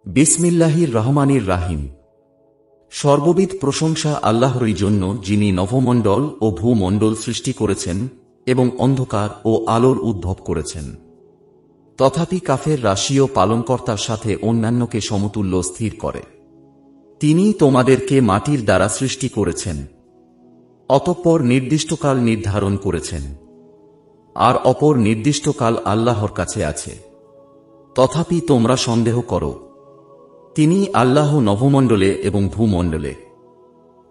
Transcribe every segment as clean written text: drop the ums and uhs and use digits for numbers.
বিসমিল্লাহির রহমানির রাহিম। সর্ববিধ প্রশংসা আল্লাহরই জন্য, যিনি নভমণ্ডল ও ভূমণ্ডল সৃষ্টি করেছেন এবং অন্ধকার ও আলোর উদ্ভব করেছেন। তথাপি কাফের রাশিও পালনকর্তার সাথে অন্যান্যকে সমতুল্য স্থির করে। তিনি তোমাদেরকে মাটির দ্বারা সৃষ্টি করেছেন, অতঃপর নির্দিষ্টকাল নির্ধারণ করেছেন, আর অপর নির্দিষ্টকাল আল্লাহর কাছে আছে। তথাপি তোমরা সন্দেহ করো। তিনি আল্লাহ নভমণ্ডলে এবং ভূমণ্ডলে।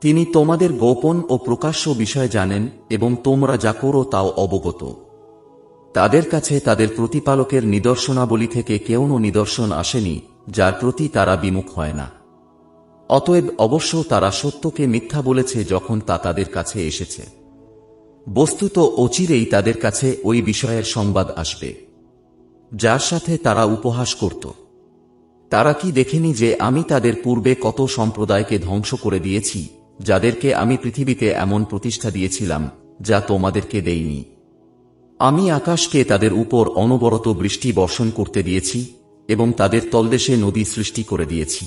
তিনি তোমাদের গোপন ও প্রকাশ্য বিষয় জানেন এবং তোমরা যা করো তাও অবগত। তাদের কাছে তাদের প্রতিপালকের নিদর্শনাবলী থেকে কেউনো নিদর্শন আসেনি যার প্রতি তারা বিমুখ হয় না। অতএব অবশ্য তারা সত্যকে মিথ্যা বলেছে যখন তা তাদের কাছে এসেছে। বস্তুত অচিরেই তাদের কাছে ওই বিষয়ের সংবাদ আসবে যার সাথে তারা উপহাস করত। তারা কি দেখেনি যে আমি তাদের পূর্বে কত সম্প্রদায়কে ধ্বংস করে দিয়েছি, যাদেরকে আমি পৃথিবীতে এমন প্রতিষ্ঠা দিয়েছিলাম যা তোমাদেরকে দেইনি। আমি আকাশকে তাদের উপর অনবরত বৃষ্টি বর্ষণ করতে দিয়েছি এবং তাদের তলদেশে নদী সৃষ্টি করে দিয়েছি।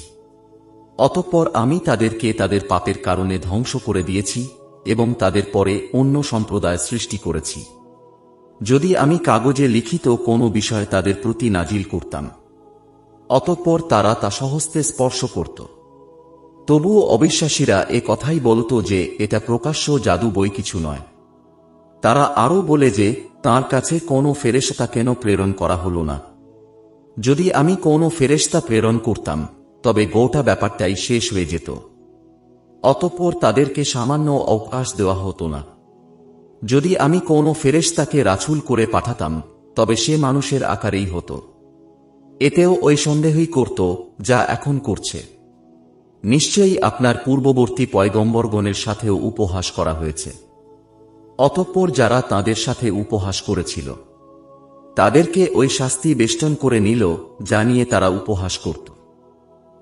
অতঃপর আমি তাদেরকে তাদের পাপের কারণে ধ্বংস করে দিয়েছি এবং তাদের পরে অন্য সম্প্রদায় সৃষ্টি করেছি। যদি আমি কাগজে লিখিত কোনো বিষয় তাদের প্রতি নাজিল করতাম, অতঃপর তারা তা সহস্তে স্পর্শ করত, তবুও অবিশ্বাসীরা এ কথাই বলত যে এটা প্রকাশ্য জাদু বই কিছু নয়। তারা আরও বলে যে তাঁর কাছে কোনো ফেরেশতা কেন প্রেরণ করা হল না। যদি আমি কোনো ফেরেশতা প্রেরণ করতাম তবে গোটা ব্যাপারটাই শেষ হয়ে যেত। অতঃপর তাদেরকে সামান্য অবকাশ দেওয়া হতো না। যদি আমি কোনো ফেরেশতাকে রাসূল করে পাঠাতাম তবে সে মানুষের আকারেই হতো। এতেও ওই সন্দেহই করত যা এখন করছে। নিশ্চয়ই আপনার পূর্ববর্তী পয়গম্বরগণের সাথেও উপহাস করা হয়েছে। অতঃপর যারা তাদের সাথে উপহাস করেছিল তাদেরকে ওই শাস্তি বেষ্টন করে নিল যা নিয়ে তারা উপহাস করত।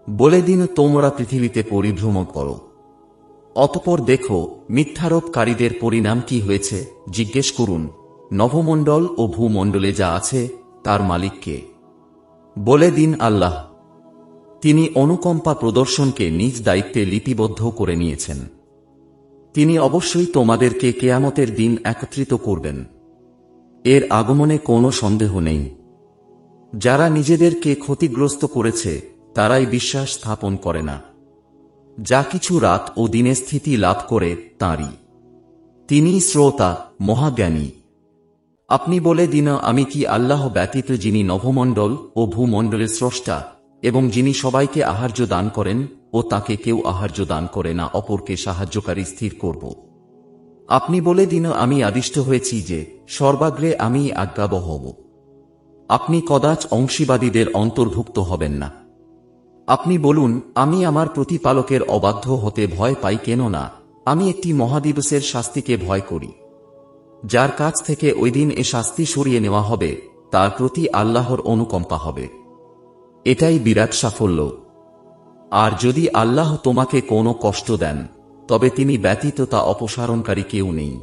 বলে দিন, তোমরা পৃথিবীতে পরিভ্রমণ করো, অতঃপর দেখো মিথ্যারোপকারীদের পরিণাম কি হয়েছে। জিজ্ঞেস করুন, নভমণ্ডল ও ভূমণ্ডলে যা আছে তার মালিক কে? বলে দিন, আল্লাহ। তিনি অনুকম্পা প্রদর্শনকে নিজ দায়িত্বে লিপিবদ্ধ করে নিয়েছেন। তিনি অবশ্যই তোমাদেরকে কেয়ামতের দিন একত্রিত করবেন। এর আগমনে কোনো সন্দেহ নেই। যারা নিজেদেরকে ক্ষতিগ্রস্ত করেছে তারাই বিশ্বাস স্থাপন করে না। যা কিছু রাত ও দিনে স্থিতি লাভ করে তাঁরই। তিনি শ্রোতা, মহাজ্ঞানী। আপনি বলে দিন, আমি কি আল্লাহ ব্যতীত, যিনি নভমণ্ডল ও ভূমণ্ডলের স্রষ্টা এবং যিনি সবাইকে আহার্য দান করেন ও তাকে কেউ আহার্য দান করে না, অপরকে সাহায্যকারী স্থির করব? আপনি বলে দিন, আমি আদিষ্ট হয়েছি যে সর্বাগ্রে আমি আজ্ঞাবহ হব। আপনি কদাচ অংশীবাদীদের অন্তর্ভুক্ত হবেন না। আপনি বলুন, আমি আমার প্রতিপালকের অবাধ্য হতে ভয় পাই, কেন না আমি একটি মহাদিবসের শাস্তিকে ভয় করি, যার কাছ থেকে ওই দিন এ শাস্তি সরিয়ে নেওয়া হবে, তার প্রতি আল্লাহর অনুকম্পা হবে। এটাই বিরাট সাফল্য। আর যদি আল্লাহ তোমাকে কোনো কষ্ট দেন তবে তিনি ব্যতীত তা অপসারণকারী কেউ নেই।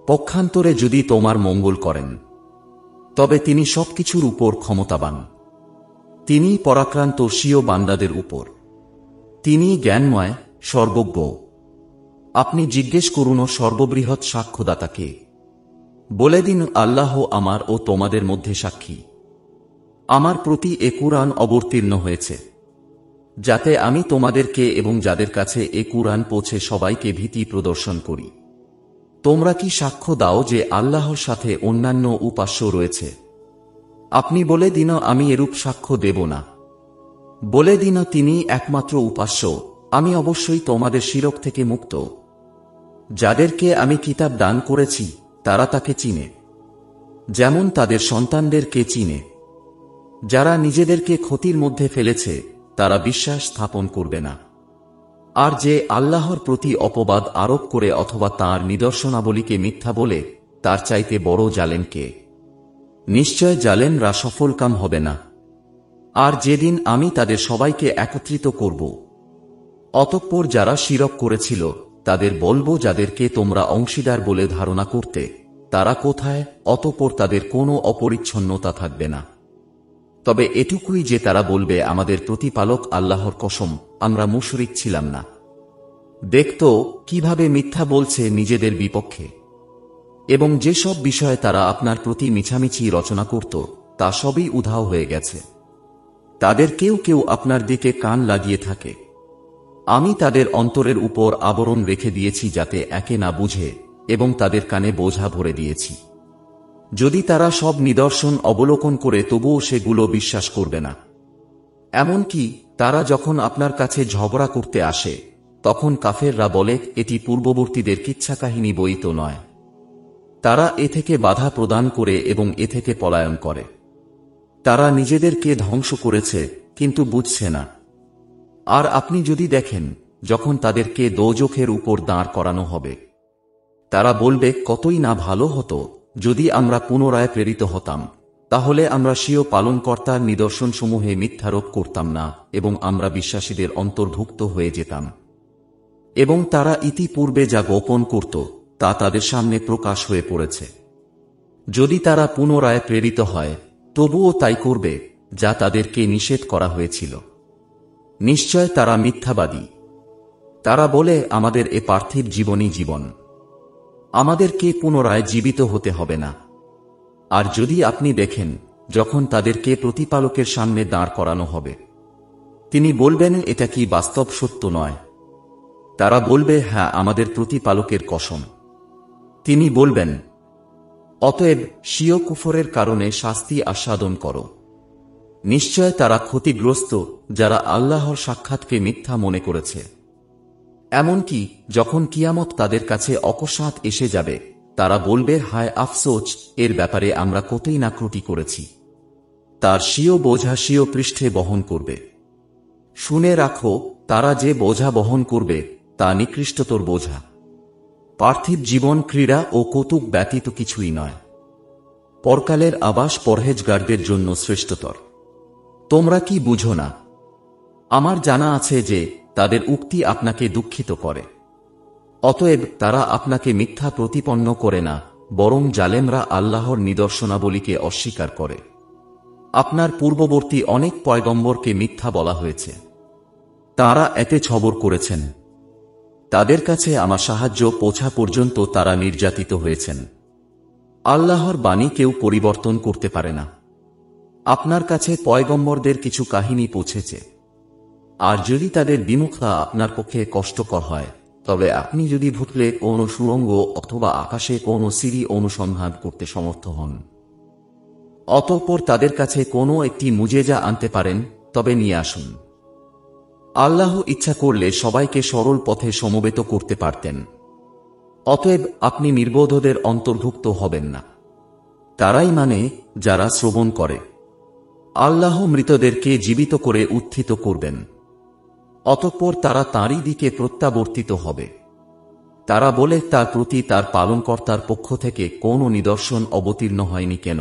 পক্ষান্তরে যদি তোমার মঙ্গল করেন তবে তিনি সবকিছুর উপর ক্ষমতাবান। তিনি পরাক্রান্ত স্বীয় বান্দাদের উপর। তিনি জ্ঞানময়, সর্বজ্ঞ। আপনি জিজ্ঞেস করুন, সর্ববৃহৎ সাক্ষ্যদাতা কে? বলে দিন, আল্লাহ আমার ও তোমাদের মধ্যে সাক্ষী। আমার প্রতি এ কুরআন অবতীর্ণ হয়েছে যাতে আমি তোমাদেরকে এবং যাদের কাছে এ কুরআন পৌঁছে সবাইকে ভীতি প্রদর্শন করি। তোমরা কি সাক্ষ্য দাও যে আল্লাহর সাথে অন্যান্য উপাস্য রয়েছে? আপনি বলে দিন, আমি এরূপ সাক্ষ্য দেব না। বলে দিন, তিনি একমাত্র উপাস্য, আমি অবশ্যই তোমাদের শিরক থেকে মুক্ত। যাদেরকে আমি কিতাব দান করেছি তারা তাকে চিনে, যেমন তাদের সন্তানদেরকে চিনে। যারা নিজেদেরকে ক্ষতির মধ্যে ফেলেছে তারা বিশ্বাস স্থাপন করবে না। আর যে আল্লাহর প্রতি অপবাদ আরোপ করে অথবা তাঁর নিদর্শনাবলীকে মিথ্যা বলে, তার চাইতে বড় জালেম কে? নিশ্চয় জালেমরা সফলকাম হবে না। আর যেদিন আমি তাদের সবাইকে একত্রিত করব, অতঃপর যারা শিরক করেছিল তাদের বলবো, যাদেরকে তোমরা অংশীদার বলে ধারণা করতে, তারা কোথায়? অতঃপর তাদের কোনো অপরিচ্ছন্নতা থাকবে না। তবে এটুকুই যে তারা বলবে, আমাদের প্রতিপালক আল্লাহর কসম, আমরা মুশরিক ছিলাম না। দেখতো কিভাবে মিথ্যা বলছে নিজেদের বিপক্ষে। এবং যেসব বিষয়ে তারা আপনার প্রতি মিছামিছি রচনা করত, তা সবই উধাও হয়ে গেছে। তাদের কেউ কেউ আপনার দিকে কান লাগিয়ে থাকে। আমি তাদের অন্তরের উপর আবরণ রেখে দিয়েছি যাতে একে না বুঝে, এবং তাদের কানে বোঝা ভরে দিয়েছি। যদি তারা সব নিদর্শন অবলোকন করে তবুও সেগুলো বিশ্বাস করবে না। এমনকি তারা যখন আপনার কাছে ঝগড়া করতে আসে, তখন কাফেররা বলে, এটি পূর্ববর্তীদের কিচ্ছাকাহিনী বই তো নয়। তারা এ থেকে বাধা প্রদান করে এবং এ থেকে পলায়ন করে। তারা নিজেদেরকে ধ্বংস করেছে, কিন্তু বুঝছে না। আর আপনি যদি দেখেন, যখন তাদেরকে দোজখের উপর দাঁড় করানো হবে, তারা বলবে, কতই না ভালো হতো যদি আমরা পুনরায় প্রেরিত হতাম, তাহলে আমরা স্বীয় পালনকর্তার নিদর্শনসমূহে মিথ্যারোপ করতাম না এবং আমরা বিশ্বাসীদের অন্তর্ভুক্ত হয়ে যেতাম। এবং তারা ইতিপূর্বে যা গোপন করত, তা তাদের সামনে প্রকাশ হয়ে পড়েছে। যদি তারা পুনরায় প্রেরিত হয়, তবুও তাই করবে যা তাদেরকে নিষেধ করা হয়েছিল। নিশ্চয় তারা মিথ্যাবাদী। তারা বলে, আমাদের এ পার্থিব জীবনই জীবন, আমাদেরকে পুনরায় জীবিত হতে হবে না। আর যদি আপনি দেখেন, যখন তাদেরকে প্রতিপালকের সামনে দাঁড় করানো হবে, তিনি বলবেন, এটা কি বাস্তব সত্য নয়? তারা বলবে, হ্যাঁ, আমাদের প্রতিপালকের কসম। তিনি বলবেন, অতএব স্বীয় কুফরের কারণে শাস্তি আস্বাদন করো। নিশ্চয় তারা ক্ষতিগ্রস্ত, যারা আল্লাহর সাক্ষাৎকে মিথ্যা মনে করেছে। এমনকি যখন কিয়ামত তাদের কাছে অকস্মাৎ এসে যাবে, তারা বলবে, হায় আফসোস, এর ব্যাপারে আমরা কতই না ত্রুটি করেছি। তার স্বীয় বোঝা স্বীয় পৃষ্ঠে বহন করবে। শুনে রাখো, তারা যে বোঝা বহন করবে তা নিকৃষ্টতর বোঝা। পার্থিব জীবন ক্রীড়া ও কৌতুক ব্যতীত কিছুই নয়। পরকালের আবাস পরহেজগারদের জন্য শ্রেষ্ঠতর। তোমরা কি বুঝো না? আমার জানা আছে যে তাদের উক্তি আপনাকে দুঃখিত করে। অতএব তারা আপনাকে মিথ্যা প্রতিপন্ন করে না, বরং জালেমরা আল্লাহর নিদর্শনাবলীকে অস্বীকার করে। আপনার পূর্ববর্তী অনেক পয়গম্বরকে মিথ্যা বলা হয়েছে। তারা এতে ছবর করেছেন। তাদের কাছে আমার সাহায্য পৌঁছা পর্যন্ত তারা নির্যাতিত হয়েছেন। আল্লাহর বাণী কেউ পরিবর্তন করতে পারে না। আপনার কাছে পয়গম্বরদের কিছু কাহিনী পৌঁছেছে। আর যদি তাদের বিমুখতা আপনার পক্ষে কষ্টকর হয়, তবে আপনি যদি ভুতলে কোনো সুড়ঙ্গ অথবা আকাশে কোনো সিঁড়ি অনুসন্ধান করতে সমর্থ হন, অতঃপর তাদের কাছে কোনো একটি মুজেজা আনতে পারেন, তবে নিয়ে আসুন। আল্লাহ ইচ্ছা করলে সবাইকে সরল পথে সমবেত করতে পারতেন। অতএব আপনি নির্বোধদের অন্তর্ভুক্ত হবেন না। তারাই মানে যারা শ্রবণ করে। আল্লাহ মৃতদেরকে জীবিত করে উত্থিত করবেন। অতঃপর তারা তাঁরই দিকে প্রত্যাবর্তিত হবে। তারা বলে, তার প্রতি তার পালনকর্তার পক্ষ থেকে কোনো নিদর্শন অবতীর্ণ হয়নি কেন?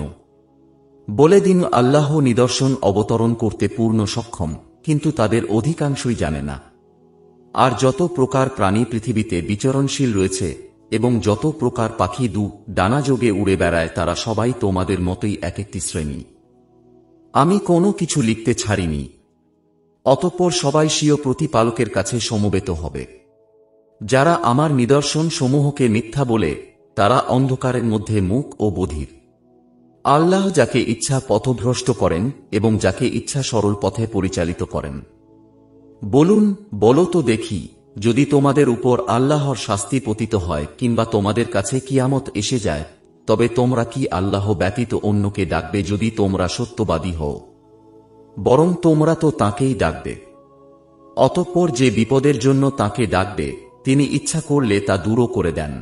বলে দিন, আল্লাহ নিদর্শন অবতরণ করতে পূর্ণ সক্ষম, কিন্তু তাদের অধিকাংশই জানে না। আর যত প্রকার প্রাণী পৃথিবীতে বিচরণশীল রয়েছে এবং যত প্রকার পাখি ডানাযোগে উড়ে বেড়ায়, তারা সবাই তোমাদের মতোই এক একটি শ্রেণী। আমি কোনো কিছু লিখতে ছাড়িনি। অতঃপর সবাই স্বীয় প্রতিপালকের কাছে সমবেত হবে। যারা আমার নিদর্শন সমূহকে মিথ্যা বলে, তারা অন্ধকারের মধ্যে মুখ ও বধির। আল্লাহ যাকে ইচ্ছা পথভ্রষ্ট করেন এবং যাকে ইচ্ছা সরল পথে পরিচালিত করেন। বলুন, বলো তো দেখি, যদি তোমাদের উপর আল্লাহর শাস্তি পতিত হয় কিংবা তোমাদের কাছে কিয়ামত এসে যায়, তবে তোমরা কি আল্লাহ ব্যতীত অন্যকে ডাকবে যদি তোমরা সত্যবাদী হও? বরং তোমরা তো তাঁকেই ডাকবে। অতঃপর যে বিপদের জন্য তাঁকে ডাকবে, তিনি ইচ্ছা করলে তা দূরও করে দেন।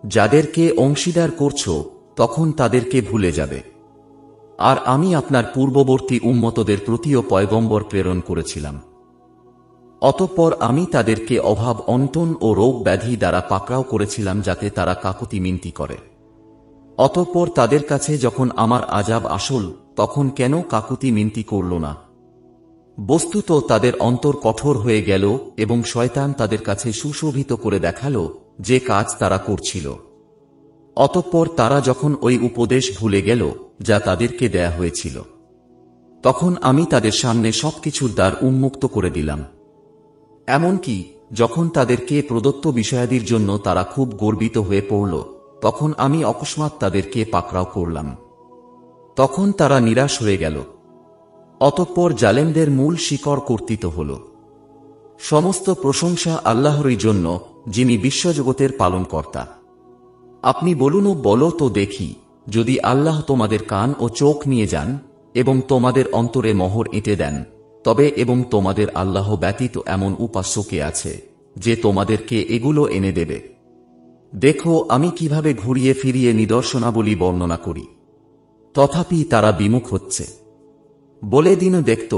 যাদেরকে অংশীদার করছ, তখন তাদেরকে ভুলে যাবে। আর আমি আপনার পূর্ববর্তী উম্মতদের প্রতিও পয়গম্বর প্রেরণ করেছিলাম। অতঃপর আমি তাদেরকে অভাব, অনটন ও রোগ ব্যাধি দ্বারা পাকড়াও করেছিলাম, যাতে তারা কাকুতি মিনতি করে। অতঃপর তাদের কাছে যখন আমার আযাব আসল, তখন কেন কাকুতি মিনতি করল না? বস্তুত তাদের অন্তর কঠোর হয়ে গেল এবং শয়তান তাদের কাছে সুশোভিত করে দেখালো যে কাজ তারা করছিল। অতঃপর তারা যখন ওই উপদেশ ভুলে গেল যা তাদেরকে দেয়া হয়েছিল, তখন আমি তাদের সামনে সবকিছুর দ্বার উন্মুক্ত করে দিলাম। এমনকি যখন তাদেরকে প্রদত্ত বিষয়াদির জন্য তারা খুব গর্বিত হয়ে পড়ল, তখন আমি অকস্মাৎ তাদেরকে পাকড়াও করলাম। তখন তারা নিরাশ হয়ে গেল। অতঃপর জালেমদের মূল শিকড় কর্তৃত হল। সমস্ত প্রশংসা আল্লাহরই জন্য, যিনি বিশ্বজগতের পালনকর্তা। আপনি বলুন ও বলো তো দেখি, যদি আল্লাহ তোমাদের কান ও চোখ নিয়ে যান এবং তোমাদের অন্তরে মোহর এঁটে দেন, তবে এবং তোমাদের আল্লাহ ব্যতীত এমন উপাস্য কে আছে যে তোমাদেরকে এগুলো এনে দেবে? দেখো আমি কিভাবে ঘুরিয়ে ফিরিয়ে নিদর্শনাবলী বর্ণনা করি। তথাপি তারা বিমুখ হচ্ছে। বলে দিন দেখত,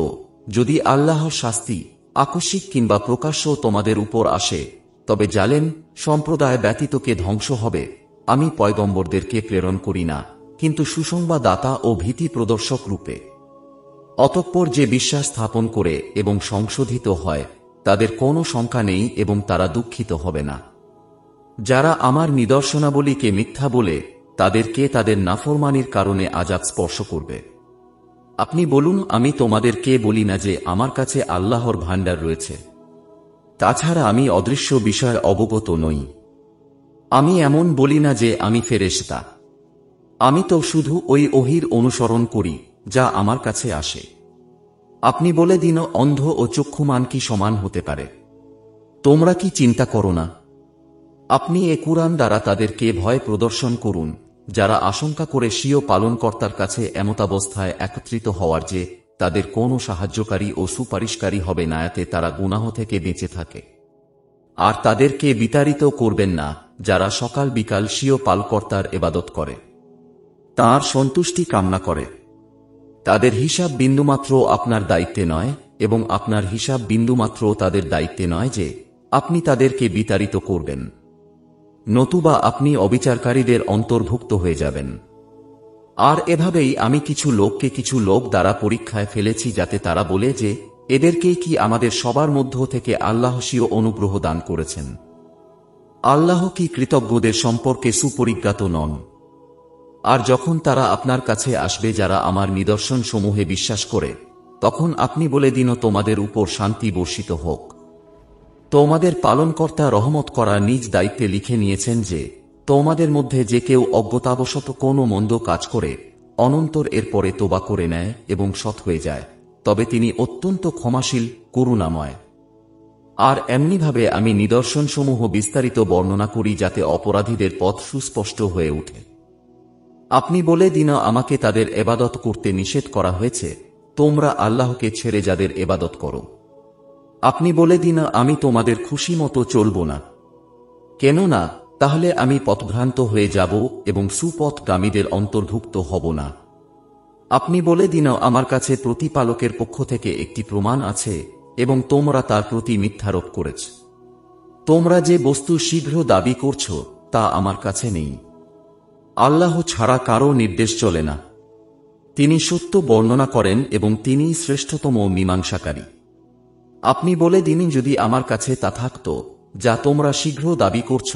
যদি আল্লাহর শাস্তি আকস্মিক কিংবা প্রকাশ্য তোমাদের উপর আসে, তবে জালেম সম্প্রদায় ব্যতীতকে ধ্বংস হবে। আমি পয়গম্বরদেরকে প্রেরণ করি না, কিন্তু সুসংবাদদাতা ও ভীতি প্রদর্শক রূপে। অতঃপর যে বিশ্বাস স্থাপন করে এবং সংশোধিত হয়, তাদের কোনো শঙ্কা নেই এবং তারা দুঃখিত হবে না। যারা আমার নিদর্শনাবলীকে মিথ্যা বলে, তাদেরকে তাদের নাফরমানির কারণে আযাব স্পর্শ করবে। আপনি বলুন, আমি তোমাদেরকে বলি না যে আমার কাছে আল্লাহর ভাণ্ডার রয়েছে? তাছাড়া আমি অদৃশ্য বিষয়ে অবগত নই। আমি এমন বলি না যে আমি ফেরেশতা। আমি তো শুধু ওই ওহীর অনুসরণ করি যা আমার কাছে আসে। আপনি বলে দিন, অন্ধ ও চক্ষুমান কি সমান হতে পারে? তোমরা কি চিন্তা করো না? আপনি এ কুরআন দ্বারা তাদেরকে ভয় প্রদর্শন করুন, যারা আশঙ্কা করে স্বীয় পালনকর্তার কাছে এমতাবস্থায় একত্রিত হওয়ার যে তাদের কোনো সাহায্যকারী ও সুপারিশকারী হবে না, এতে তারা গুনাহ থেকে বেঁচে থাকে। আর তাদেরকে বিতাড়িত করবেন না, যারা সকাল বিকাল স্বীয় পালকর্তার ইবাদত করে, তাঁর সন্তুষ্টি কামনা করে। তাদের হিসাব বিন্দুমাত্র আপনার দায়িত্বে নয়, এবং আপনার হিসাব বিন্দুমাত্র তাদের দায়িত্বে নয় যে আপনি তাদেরকে বিতাড়িত করবেন, নতুবা আপনি অবিচারকারীদের অন্তর্ভুক্ত হয়ে যাবেন। আর এভাবেই আমি কিছু লোককে কিছু লোক দ্বারা পরীক্ষায় ফেলেছি, যাতে তারা বলে যে এদেরকেই কি আমাদের সবার মধ্য থেকে আল্লাহ স্বীয় অনুগ্রহ দান করেছেন? আল্লাহ কি কৃতজ্ঞদের সম্পর্কে সুপরিজ্ঞাত নন? আর যখন তারা আপনার কাছে আসবে যারা আমার নিদর্শন সমূহে বিশ্বাস করে, তখন আপনি বলে দিন, তোমাদের উপর শান্তি বর্ষিত হোক। তোমাদের পালনকর্তা রহমত করার নিজ দায়িত্বে লিখে নিয়েছেন যে তোমাদের মধ্যে যে কেউ অজ্ঞতাবশত কোনো মন্দ কাজ করে অনন্তর এরপরে তোবা করে নেয় এবং সৎ হয়ে যায়, তবে তিনি অত্যন্ত ক্ষমাশীল, করুণাময়। আর এমনিভাবে আমি নিদর্শনসমূহ বিস্তারিত বর্ণনা করি, যাতে অপরাধীদের পথ সুস্পষ্ট হয়ে ওঠে। আপনি বলে দিন, আমাকে তাদের এবাদত করতে নিষেধ করা হয়েছে, তোমরা আল্লাহকে ছেড়ে যাদের এবাদত করো। আপনি বলে দিন, আমি তোমাদের খুশি মতো চলব না। কেননা তাহলে আমি পথভ্রান্ত হয়ে যাব এবং সুপথগামীদের অন্তর্ভুক্ত হব না। আপনি বলে দিন, আমার কাছে প্রতিপালকের পক্ষ থেকে একটি প্রমাণ আছে এবং তোমরা তার প্রতি মিথ্যারোপ করেছ। তোমরা যে বস্তু শীঘ্র দাবি করছ তা আমার কাছে নেই। আল্লাহ ছাড়া কারো নির্দেশ চলে না। তিনি সত্য বর্ণনা করেন এবং তিনিই শ্রেষ্ঠতম মীমাংসাকারী। আপনি বলে দিন, যদি আমার কাছে তা থাকত যা তোমরা শীঘ্র দাবি করছ,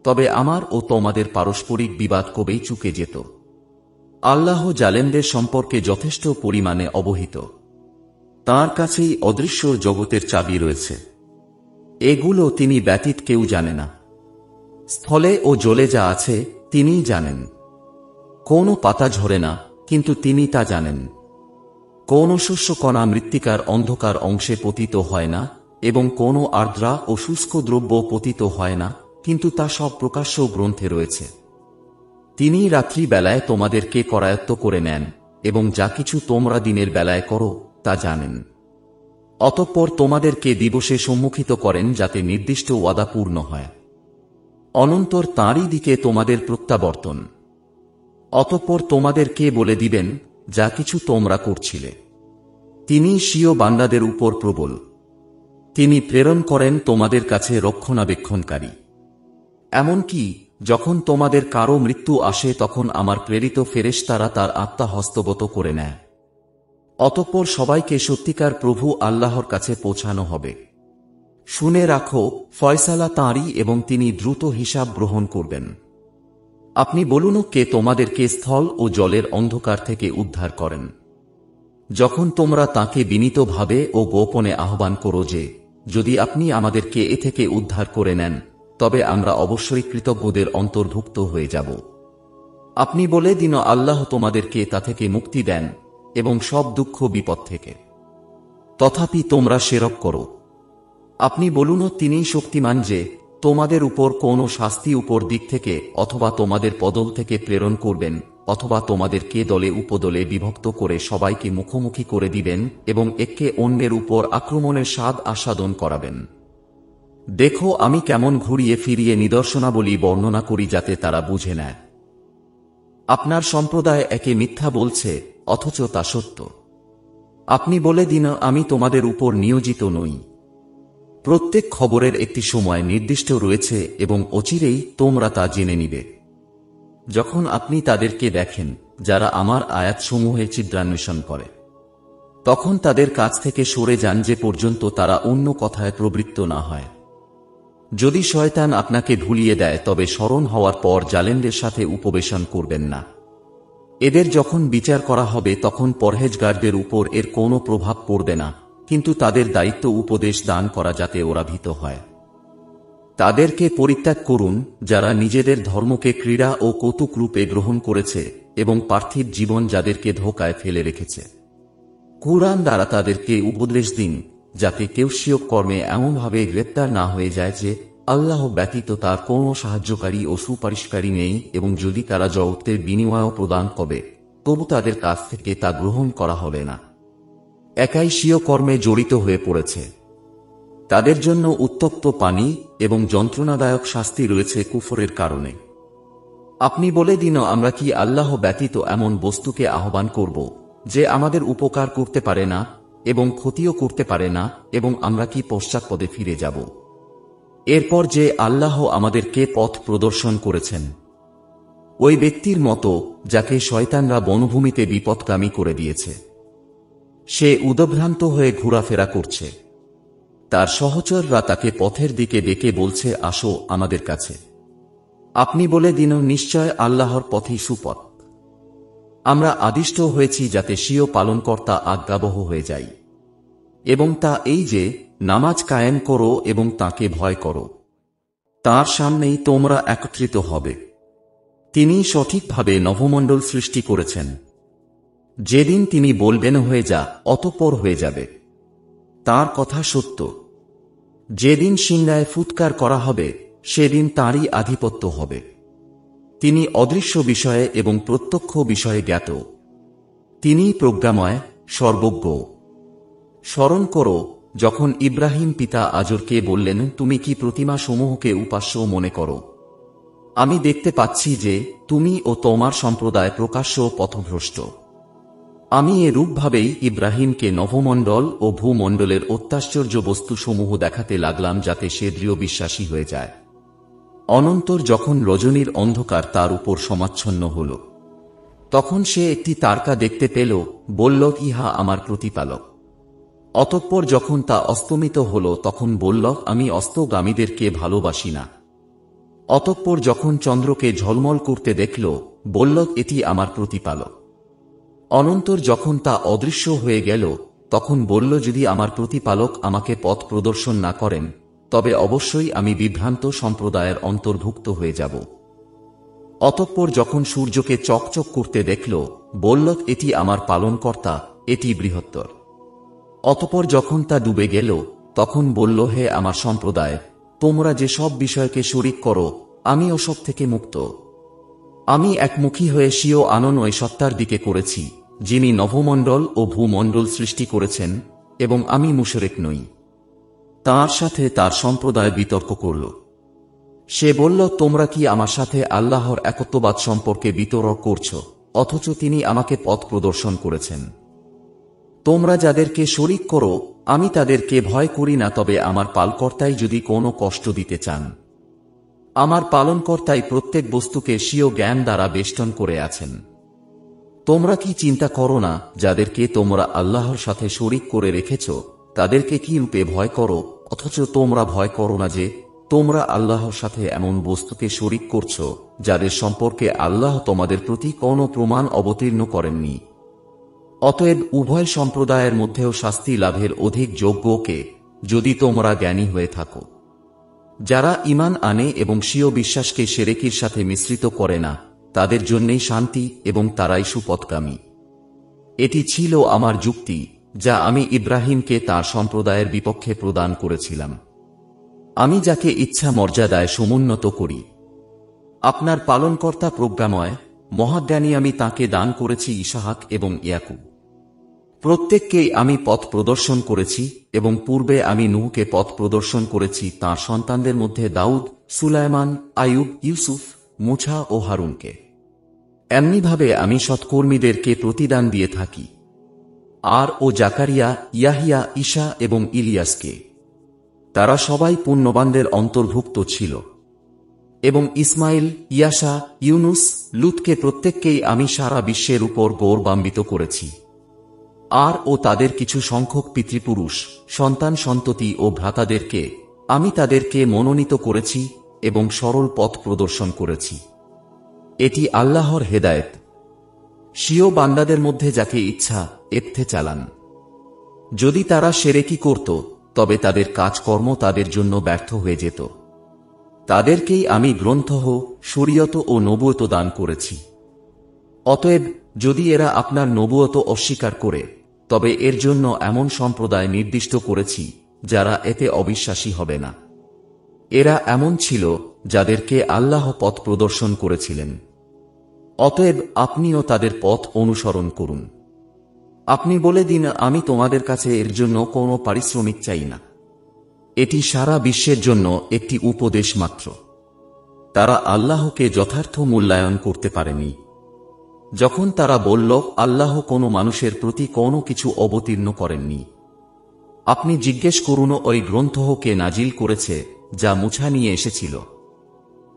তবে আমার ও তোমাদের পারস্পরিক বিবাদ কবেই চুকে যেত। আল্লাহ জালেমদের সম্পর্কে যথেষ্ট পরিমাণে অবহিত। তাঁর কাছেই অদৃশ্য জগতের চাবি রয়েছে। এগুলো তিনি ব্যতীত কেউ জানে না। স্থলে ও জলে যা আছে তিনিই জানেন। কোনো পাতা ঝরে না, কিন্তু তিনি তা জানেন। কোন শস্যকণা মৃত্তিকার অন্ধকার অংশে পতিত হয় না, এবং কোনো আর্দ্রা ও শুষ্ক দ্রব্য পতিত হয় না, কিন্তু তা সব প্রকাশ্য গ্রন্থে রয়েছে। তিনি রাত্রি বেলায় তোমাদেরকে করায়ত্ত করে নেন, এবং যা কিছু তোমরা দিনের বেলায় করো তা জানেন। অতঃপর তোমাদেরকে দিবসে সম্মুখিত করেন, যাতে নির্দিষ্ট ওয়াদা পূর্ণ হয়। অনন্তর তাঁরই দিকে তোমাদের প্রত্যাবর্তন। অতঃপর তোমাদেরকে বলে দিবেন যা কিছু তোমরা করছিলে। তিনি স্বীয় বান্দাদের উপর প্রবল। তিনি প্রেরণ করেন তোমাদের কাছে রক্ষণাবেক্ষণকারী। এমনকি যখন তোমাদের কারো মৃত্যু আসে, তখন আমার প্রেরিত ফেরেশতারা তার আত্মা হস্তগত করে নেয়। অতঃপর সবাইকে সত্যিকার প্রভু আল্লাহর কাছে পৌঁছানো হবে। শুনে রাখো, ফয়সালা তাঁরই এবং তিনি দ্রুত হিসাব গ্রহণ করবেন। আপনি বলুন, কে তোমাদেরকে স্থল ও জলের অন্ধকার থেকে উদ্ধার করেন? যখন তোমরা তাকে বিনীতভাবে ও গোপনে আহ্বান করো যে, যদি আপনি আমাদেরকে এ থেকে উদ্ধার করে নেন, তবে আমরা অবশ্যই কৃতজ্ঞদের অন্তর্ভুক্ত হয়ে যাব। আপনি বলে দিন, আল্লাহ তোমাদেরকে তা থেকে মুক্তি দেন এবং সব দুঃখ বিপদ থেকে। তথাপি তোমরা সেরক করো। আপনি বলুন, তিনিই শক্তিমান যে তোমাদের উপর কোনো শাস্তি উপর দিক থেকে অথবা তোমাদের পদল থেকে প্রেরণ করবেন, অথবা তোমাদেরকে দলে উপদলে বিভক্ত করে সবাইকে মুখোমুখি করে দিবেন এবং একে অন্যের উপর আক্রমণের স্বাদ আস্বাদন করাবেন। দেখো আমি কেমন ঘুরিয়ে ফিরিয়ে নিদর্শনাবলী বর্ণনা করি যাতে তারা বুঝে নেয়। আপনার সম্প্রদায় একে মিথ্যা বলছে, অথচ তা সত্য। আপনি বলে দিন, আমি তোমাদের উপর নিয়োজিত নই। প্রত্যেক খবরের একটি সময় নির্দিষ্ট রয়েছে এবং অচিরেই তোমরা তা জেনে নিবে। যখন আপনি তাদেরকে দেখেন যারা আমার আয়াতসমূহে ছিদ্রান্বেষণ করে, তখন তাদের কাছ থেকে সরে যান যে পর্যন্ত তারা অন্য কথায় প্রবৃত্ত না হয়। যদি শয়তান আপনাকে ভুলিয়ে দেয় তবে স্মরণ হওয়ার পর জালেমদের সাথে উপবেশন করবেন না। এদের যখন বিচার করা হবে তখন পরহেজগারদের উপর এর কোনো প্রভাব পড়বে না, কিন্তু তাদের দায়িত্ব উপদেশ দান করা যাতে ওরা ভীত হয়। তাদেরকে পরিত্যাগ করুন যারা নিজেদের ধর্মকে ক্রীড়া ও কৌতুক রূপে গ্রহণ করেছে এবং পার্থিব জীবন যাদেরকে ধোঁকায় ফেলে রেখেছে। কুরআন দ্বারা তাদেরকে উপদেশ দিন যাতে কেউ স্বীয় কর্মে এমনভাবে গ্রেপ্তার না হয়ে যায় যে আল্লাহ ব্যতীত তার কোনো সাহায্যকারী ও সুপারিশকারী নেই, এবং যদি তারা জগতের বিনিময় প্রদান করে তবু তাদের কাছ থেকে তা গ্রহণ করা হবে না। একাই স্বীয় কর্মে জড়িত হয়ে পড়েছে। তাদের জন্য উত্তপ্ত পানি এবং যন্ত্রণাদায়ক শাস্তি রয়েছে কুফরের কারণে। আপনি বলে দিন, আমরা কি আল্লাহ ব্যতীত এমন বস্তুকে আহ্বান করব যে আমাদের উপকার করতে পারে না এবং ক্ষতিও করতে পারে না, এবং আমরা কি পশ্চাৎপদে ফিরে যাব? এরপর যে আল্লাহ আমাদেরকে পথ প্রদর্শন করেছেন, ওই ব্যক্তির মতো যাকে শয়তানরা বনভূমিতে বিপদগামী করে দিয়েছে। সে উদভ্রান্ত হয়ে ঘোরাফেরা করছে। তার সহচররা তাকে পথের দিকে ডেকে বলছে, আসো আমাদের কাছে। আপনি বলে দিন, নিশ্চয় আল্লাহর পথই সুপথ। আমরা আদিষ্ট হয়েছি যাতে স্বীয় পালনকর্তা আজ্ঞাবহ হয়ে যাই, এবং তা এই যে নামাজ কায়েম করো এবং তাকে ভয় করো। তার সামনেই তোমরা একত্রিত হবে। তিনি সঠিকভাবে নভমণ্ডল সৃষ্টি করেছেন। যেদিন তিনি বলবেন হয়ে যা, অতঃপর হয়ে যাবে। তার কথা সত্য। যেদিন সিংহায় ফুৎকার করা হবে সেদিন তাঁরই আধিপত্য হবে। তিনি অদৃশ্য বিষয়ে এবং প্রত্যক্ষ বিষয়ে জ্ঞাত। তিনিই প্রজ্ঞাময়, সর্বজ্ঞ। স্মরণ করো যখন ইব্রাহিম পিতা আজরকে বললেন, তুমি কি প্রতিমা সমূহকে উপাস্য মনে করো? আমি দেখতে পাচ্ছি যে তুমি ও তোমার সম্প্রদায় প্রকাশ্য পথভ্রষ্ট। আমি এরূপভাবেই ইব্রাহিমকে নভমণ্ডল ও ভূমণ্ডলের অত্যাশ্চর্য বস্তুসমূহ দেখাতে লাগলাম যাতে সে দৃঢ় বিশ্বাসী হয়ে যায়। অনন্তর যখন রজনীর অন্ধকার তার উপর সমাচ্ছন্ন হল, তখন সে একটি তারকা দেখতে পেল, বলল, ইহা আমার প্রতিপালক। অতঃপর যখন তা অস্তমিত হল তখন বলল, আমি অস্তগামীদেরকে ভালোবাসি না। অতঃপর যখন চন্দ্রকে ঝলমল করতে দেখল, বলল, এটি আমার প্রতিপালক। অনন্তর যখন তা অদৃশ্য হয়ে গেল তখন বলল, যদি আমার প্রতিপালক আমাকে পথ প্রদর্শন না করেন তবে অবশ্যই আমি বিভ্রান্ত সম্প্রদায়ের অন্তর্ভুক্ত হয়ে যাব। অতঃপর যখন সূর্যকে চকচক করতে দেখল, বলল, এটি আমার পালনকর্তা, এটি বৃহত্তর। অতঃপর যখন তা ডুবে গেল তখন বলল, হে আমার সম্প্রদায়, তোমরা যে সব বিষয়কে শরীক করো আমি ওসব থেকে মুক্ত। আমি একমুখী হয়ে স্বীয় আননয় সত্তার দিকে করেছি, যিনি নভমণ্ডল ও ভূমণ্ডল সৃষ্টি করেছেন, এবং আমি মুশরিক নই। তাঁর সাথে তার সম্প্রদায় বিতর্ক করল। সে বলল, তোমরা কি আমার সাথে আল্লাহর একত্ববাদ সম্পর্কে বিতর্ক করছ, অথচ তিনি আমাকে পথ প্রদর্শন করেছেন। তোমরা যাদেরকে শরীক করো আমি তাদেরকে ভয় করি না, তবে আমার পালকর্তাই যদি কোনো কষ্ট দিতে চান। আমার পালনকর্তাই প্রত্যেক বস্তুকে স্বীয় জ্ঞান দ্বারা বেষ্টন করে আছেন। তোমরা কি চিন্তা করো না, যাদেরকে তোমরা আল্লাহর সাথে শরীক করে রেখেছ তাদেরকে কি রূপে ভয় করো, অথচ তোমরা ভয় করো না যে তোমরা আল্লাহর সাথে এমন বস্তুকে শরীক করছ যাদের সম্পর্কে আল্লাহ তোমাদের প্রতি কোনো প্রমাণ অবতীর্ণ করেননি। অতএব উভয় সম্প্রদায়ের মধ্যেও শাস্তি লাভের অধিক যোগ্য কে, যদি তোমরা জ্ঞানী হয়ে থাকো। যারা ঈমান আনে এবং স্বীয় বিশ্বাসকে শিরকের সাথে মিশ্রিত করে না, তাদের জন্যই শান্তি এবং তারাই সুপথগামী। এটি ছিল আমার যুক্তি, যা আমি ইব্রাহিমকে তার সম্প্রদায়ের বিপক্ষে প্রদান করেছিলাম। আমি যাকে ইচ্ছা মর্যাদায় সমুন্নত করি। আপনার পালনকর্তা প্রজ্ঞাময়, মহাজ্ঞানী। আমি তাকে দান করেছি ইসহাক এবং ইয়াকুব। প্রত্যেককেই আমি পথ প্রদর্শন করেছি, এবং পূর্বে আমি নূহকে পথ প্রদর্শন করেছি তাঁর সন্তানদের মধ্যে দাউদ, সুলাইমান, আইয়ুব, ইউসুফ, মুছা ও হারুনকে। এমনিভাবে আমি সৎকর্মীদেরকে প্রতিদান দিয়ে থাকি। আর ও জাকারিয়া, ইয়াহিয়া, ঈসা এবং ইলিয়াসকে। তারা সবাই পুণ্যবানদের অন্তর্ভুক্ত ছিল। এবং ইসমাইল, ইয়াসা, ইউনুস, লুতকে প্রত্যেককেই আমি সারা বিশ্বের উপর গৌরবান্বিত করেছি। আর ও তাদের কিছু সংখ্যক পিতৃপুরুষ, সন্তান সন্ততি ও ভ্রাতাদেরকে আমি তাদেরকে মনোনীত করেছি এবং সরল পথ প্রদর্শন করেছি। এটি আল্লাহর হেদায়েত। স্বীয় বান্দাদের মধ্যে যাকে ইচ্ছা এথে চালান। যদি তারা শিরকি করত, তবে তাদের কাজকর্ম তাদের জন্য ব্যর্থ হয়ে যেত। তাদেরকেই আমি গ্রন্থ, শরীয়ত ও নবুয়ত দান করেছি। অতএব যদি এরা আপনার নবুয়ত অস্বীকার করে, তবে এর জন্য এমন সম্প্রদায় নির্দিষ্ট করেছি যারা এতে অবিশ্বাসী হবে না। এরা এমন ছিল যাদেরকে আল্লাহ পথ প্রদর্শন করেছিলেন। অতএব আপনিও তাদের পথ অনুসরণ করুন। আপনি বলে দিন, আমি তোমাদের কাছে এর জন্য কোনো পারিশ্রমিক চাই না। এটি সারা বিশ্বের জন্য একটি উপদেশ মাত্র। তারা আল্লাহকে যথার্থ মূল্যায়ন করতে পারেনি। যখন তারা বলল, আল্লাহ কোনো মানুষের প্রতি কোনো কিছু অবতীর্ণ করেননি, আপনি জিজ্ঞেস করুন, ওই গ্রন্থকে নাজিল করেছে যা মুছা নিয়ে এসেছিল,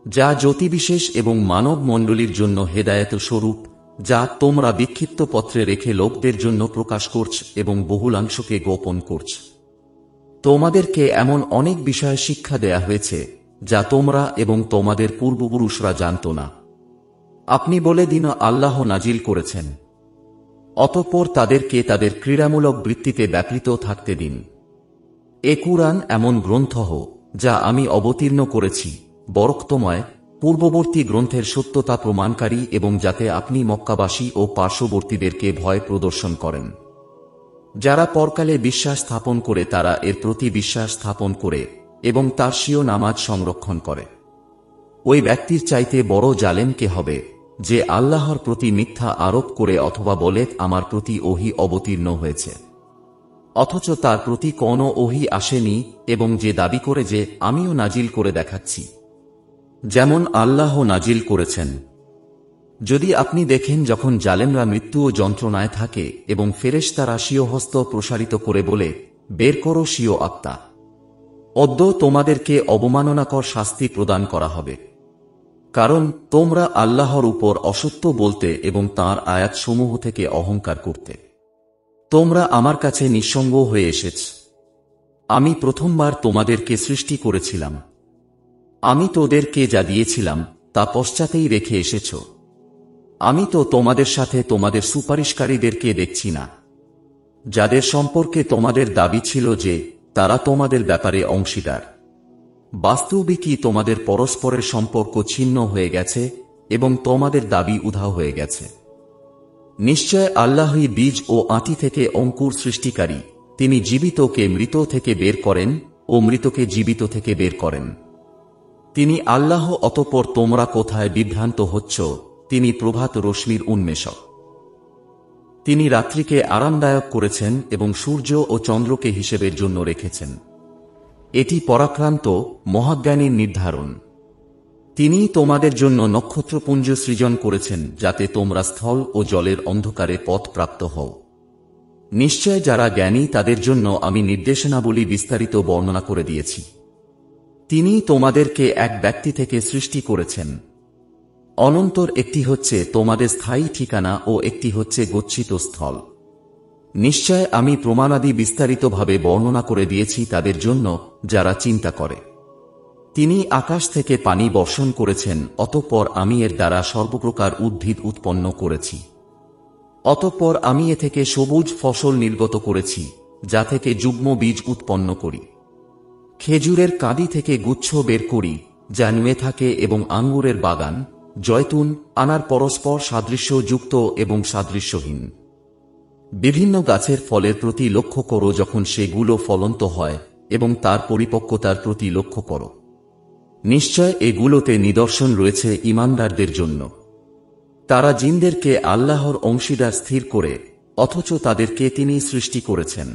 যা জ্যোতিবিশেষ এবং মানব মণ্ডলীর জন্য হেদায়েত স্বরূপ, যা তোমরা বিক্ষিপ্ত পত্রে রেখে লোকদের জন্য প্রকাশ করছ এবং বহুলাংশকে গোপন করছ। তোমাদেরকে এমন অনেক বিষয়ে শিক্ষা দেয়া হয়েছে যা তোমরা এবং তোমাদের পূর্বপুরুষরা জানত না। আপনি বলে দিন, আল্লাহ নাজিল করেছেন। অতঃপর তাদেরকে তাদের ক্রীড়ামূলক বৃত্তিতে ব্যাপৃত থাকতে দিন। এ কুরআন এমন গ্রন্থ যা আমি অবতীর্ণ করেছি, বরকতময়, পূর্ববর্তী গ্রন্থের সত্যতা প্রমাণকারী, এবং যাতে আপনি মক্কাবাসী ও পার্শ্ববর্তীদেরকে ভয় প্রদর্শন করেন। যারা পরকালে বিশ্বাস স্থাপন করে তারা এর প্রতি বিশ্বাস স্থাপন করে এবং তার স্বীয় নামাজ সংরক্ষণ করে। ওই ব্যক্তির চাইতে বড় জালেম কে হবে, যে আল্লাহর প্রতি মিথ্যা আরোপ করে অথবা বলে আমার প্রতি ওহী অবতীর্ণ হয়েছে, অথচ তার প্রতি কোনো ওহী আসেনি, এবং যে দাবি করে যে আমিও নাজিল করে দেখাচ্ছি, যেমন আল্লাহ নাজিল করেছেন। যদি আপনি দেখেন যখন জালেমরা মৃত্যু ও যন্ত্রণায় থাকে এবং ফেরেশতারা স্বীয় হস্ত প্রসারিত করে বলে, বের করো স্বীয় আত্মা, অদ্য তোমাদেরকে অবমাননাকর শাস্তি প্রদান করা হবে, কারণ তোমরা আল্লাহর উপর অসত্য বলতে এবং তাঁর আয়াতসমূহ থেকে অহংকার করতে। তোমরা আমার কাছে নিঃসঙ্গ হয়ে এসেছ। আমি প্রথমবার তোমাদেরকে সৃষ্টি করেছিলাম। আমি তোদেরকে যা দিয়েছিলাম তা পশ্চাতেই রেখে এসেছ। আমি তো তোমাদের সাথে তোমাদের সুপারিশকারীদেরকে দেখছি না, যাদের সম্পর্কে তোমাদের দাবি ছিল যে তারা তোমাদের ব্যাপারে অংশীদার। বাস্তবিকই তোমাদের পরস্পরের সম্পর্ক ছিন্ন হয়ে গেছে এবং তোমাদের দাবি উধাও হয়ে গেছে। নিশ্চয় আল্লাহই বীজ ও আঁটি থেকে অঙ্কুর সৃষ্টিকারী। তিনি জীবিতকে মৃত থেকে বের করেন ও মৃতকে জীবিত থেকে বের করেন। তিনি আল্লাহ। অতঃপর তোমরা কোথায় বিভ্রান্ত হচ্ছ? তিনি প্রভাত রশ্মির উন্মেষক। তিনি রাত্রিকে আরামদায়ক করেছেন এবং সূর্য ও চন্দ্রকে হিসেবের জন্য রেখেছেন। এটি পরাক্রান্ত মহাজ্ঞানীর নির্ধারণ। তিনি তোমাদের জন্য নক্ষত্রপুঞ্জ সৃজন করেছেন যাতে তোমরা স্থল ও জলের অন্ধকারে পথ প্রাপ্ত হও। নিশ্চয় যারা জ্ঞানী তাদের জন্য আমি নির্দেশনাবলী বিস্তারিত বর্ণনা করে দিয়েছি। তিনি তোমাদেরকে এক ব্যক্তি থেকে সৃষ্টি করেছেন। অনন্তর একটি হচ্ছে তোমাদের স্থায়ী ঠিকানা ও একটি হচ্ছে গচ্ছিত স্থল। নিশ্চয় আমি প্রমাণাদি বিস্তারিতভাবে বর্ণনা করে দিয়েছি তাদের জন্য যারা চিন্তা করে। তিনি আকাশ থেকে পানি বর্ষণ করেছেন, অতঃপর আমি এর দ্বারা সর্বপ্রকার উদ্ভিদ উৎপন্ন করেছি। অতঃপর আমি এ থেকে সবুজ ফসল নির্গত করেছি, যা থেকে যুগ্ম বীজ উৎপন্ন করি। খেজুরের কাঁদি থেকে গুচ্ছ বের করি, যা নুয়ে থাকে, এবং আঙ্গুরের বাগান, জয়তুন, আনার পরস্পর সাদৃশ্যযুক্ত এবং সাদৃশ্যহীন। বিভিন্ন গাছের ফলের প্রতি লক্ষ্য করো যখন সেগুলো ফলন্ত হয়, এবং তার পরিপক্কতার প্রতি লক্ষ্য করো। নিশ্চয় এগুলোতে নিদর্শন রয়েছে ঈমানদারদের জন্য। তারা জিনদেরকে আল্লাহর অংশীদার স্থির করে, অথচ তাদেরকে তিনি সৃষ্টি করেছেন।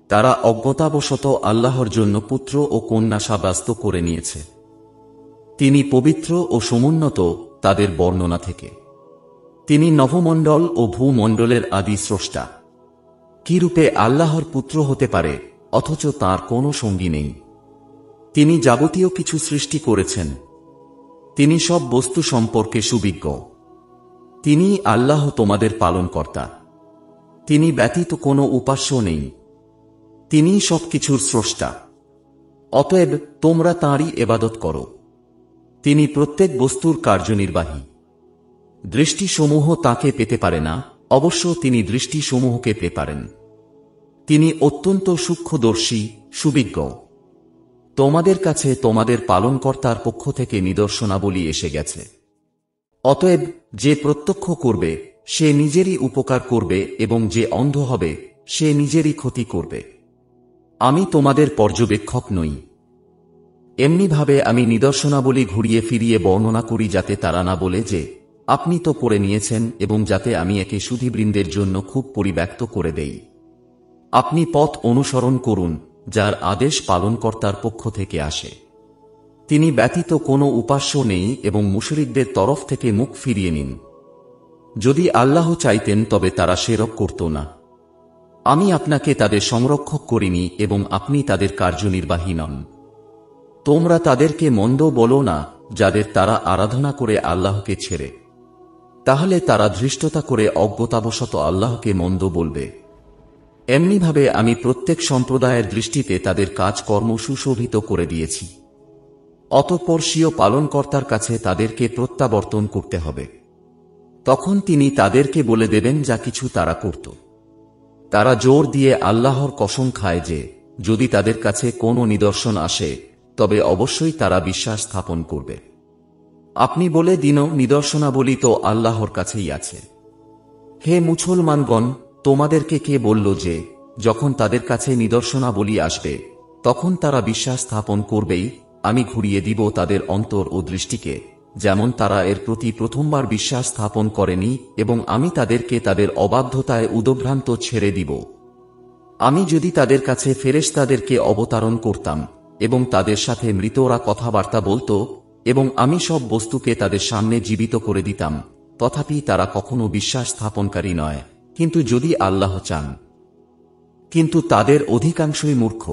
তারা অজ্ঞতাবশত আল্লাহর জন্য পুত্র ও কন্যা সাব্যস্ত করে নিয়েছে। তিনি পবিত্র ও সমুন্নত তাদের বর্ণনা থেকে। তিনি নভমণ্ডল ও ভূমণ্ডলের আদি স্রষ্টা। কিরূপে আল্লাহর পুত্র হতে পারে, অথচ তাঁর কোনো সঙ্গী নেই? তিনি যাবতীয় কিছু সৃষ্টি করেছেন। তিনি সব বস্তু সম্পর্কে সুবিজ্ঞ। তিনি আল্লাহ তোমাদের পালনকর্তা। তিনি ব্যতীত কোনো উপাস্য নেই। তিনি সবকিছুর স্রষ্টা। অতএব তোমরা তাঁরই ইবাদত করো। তিনি প্রত্যেক বস্তুর কার্যনির্বাহী। দৃষ্টিসমূহ তাকে পেতে পারে না, অবশ্য তিনি দৃষ্টিসমূহকে পেতে পারেন। তিনি অত্যন্ত সূক্ষ্মদর্শী, সুবিজ্ঞ। তোমাদের কাছে তোমাদের পালনকর্তার পক্ষ থেকে নিদর্শনাবলী এসে গেছে। অতএব যে প্রত্যক্ষ করবে সে নিজেরই উপকার করবে, এবং যে অন্ধ হবে সে নিজেরই ক্ষতি করবে। আমি তোমাদের পর্যবেক্ষক নই। এমনিভাবে আমি নিদর্শনাবলী ঘুরিয়ে ফিরিয়ে বর্ণনা করি, যাতে তারা না বলে যে আপনি তো পড়ে নিয়েছেন, এবং যাতে আমি একে সুধীবৃন্দের জন্য খুব পরিব্যক্ত করে দেই। আপনি পথ অনুসরণ করুন, যার আদেশ পালনকর্তার পক্ষ থেকে আসে। তিনি ব্যতীত কোনো উপাস্য নেই, এবং মুশরিকদের তরফ থেকে মুখ ফিরিয়ে নিন। যদি আল্লাহ চাইতেন তবে তারা সেরক করত না। আমি আপনাকে তাদের সংরক্ষক করিনি, এবং আপনি তাদের কার্যনির্বাহী নন। তোমরা তাদেরকে মন্দ বলো না, যাদের তারা আরাধনা করে আল্লাহকে ছেড়ে। তাহলে তারা ধৃষ্টতা করে অজ্ঞতাবশত আল্লাহকে মন্দ বলবে। এমনিভাবে আমি প্রত্যেক সম্প্রদায়ের দৃষ্টিতে তাদের কাজকর্ম সুশোভিত করে দিয়েছি। অতঃপর স্বীয় পালনকর্তার কাছে তাদেরকে প্রত্যাবর্তন করতে হবে। তখন তিনি তাদেরকে বলে দেবেন যা কিছু তারা করত। তারা জোর দিয়ে আল্লাহর কসম খায় যে যদি তাদের কাছে কোনো নিদর্শন আসে তবে অবশ্যই তারা বিশ্বাস স্থাপন করবে। আপনি বলে দিন, নিদর্শনাবলী তো আল্লাহর কাছেই আছে। হে মুসলমানগণ, তোমাদেরকে কে বলল যে যখন তাদের কাছে নিদর্শনাবলী আসবে তখন তারা বিশ্বাস স্থাপন করবেই? আমি ঘুরিয়ে দিব তাদের অন্তর ও দৃষ্টিকে, যেমন তারা এর প্রতি প্রথমবার বিশ্বাস স্থাপন করেনি, এবং আমি তাদেরকে তাদের অবাধ্যতায় উদভ্রান্ত ছেড়ে দিব। আমি যদি তাদের কাছে ফেরেশতাদেরকে অবতারণ করতাম, এবং তাদের সাথে মৃতরা কথাবার্তা বলতো, এবং আমি সব বস্তুকে তাদের সামনে জীবিত করে দিতাম, তথাপি তারা কখনো বিশ্বাস স্থাপনকারী নয়, কিন্তু যদি আল্লাহ চান। কিন্তু তাদের অধিকাংশই মূর্খ।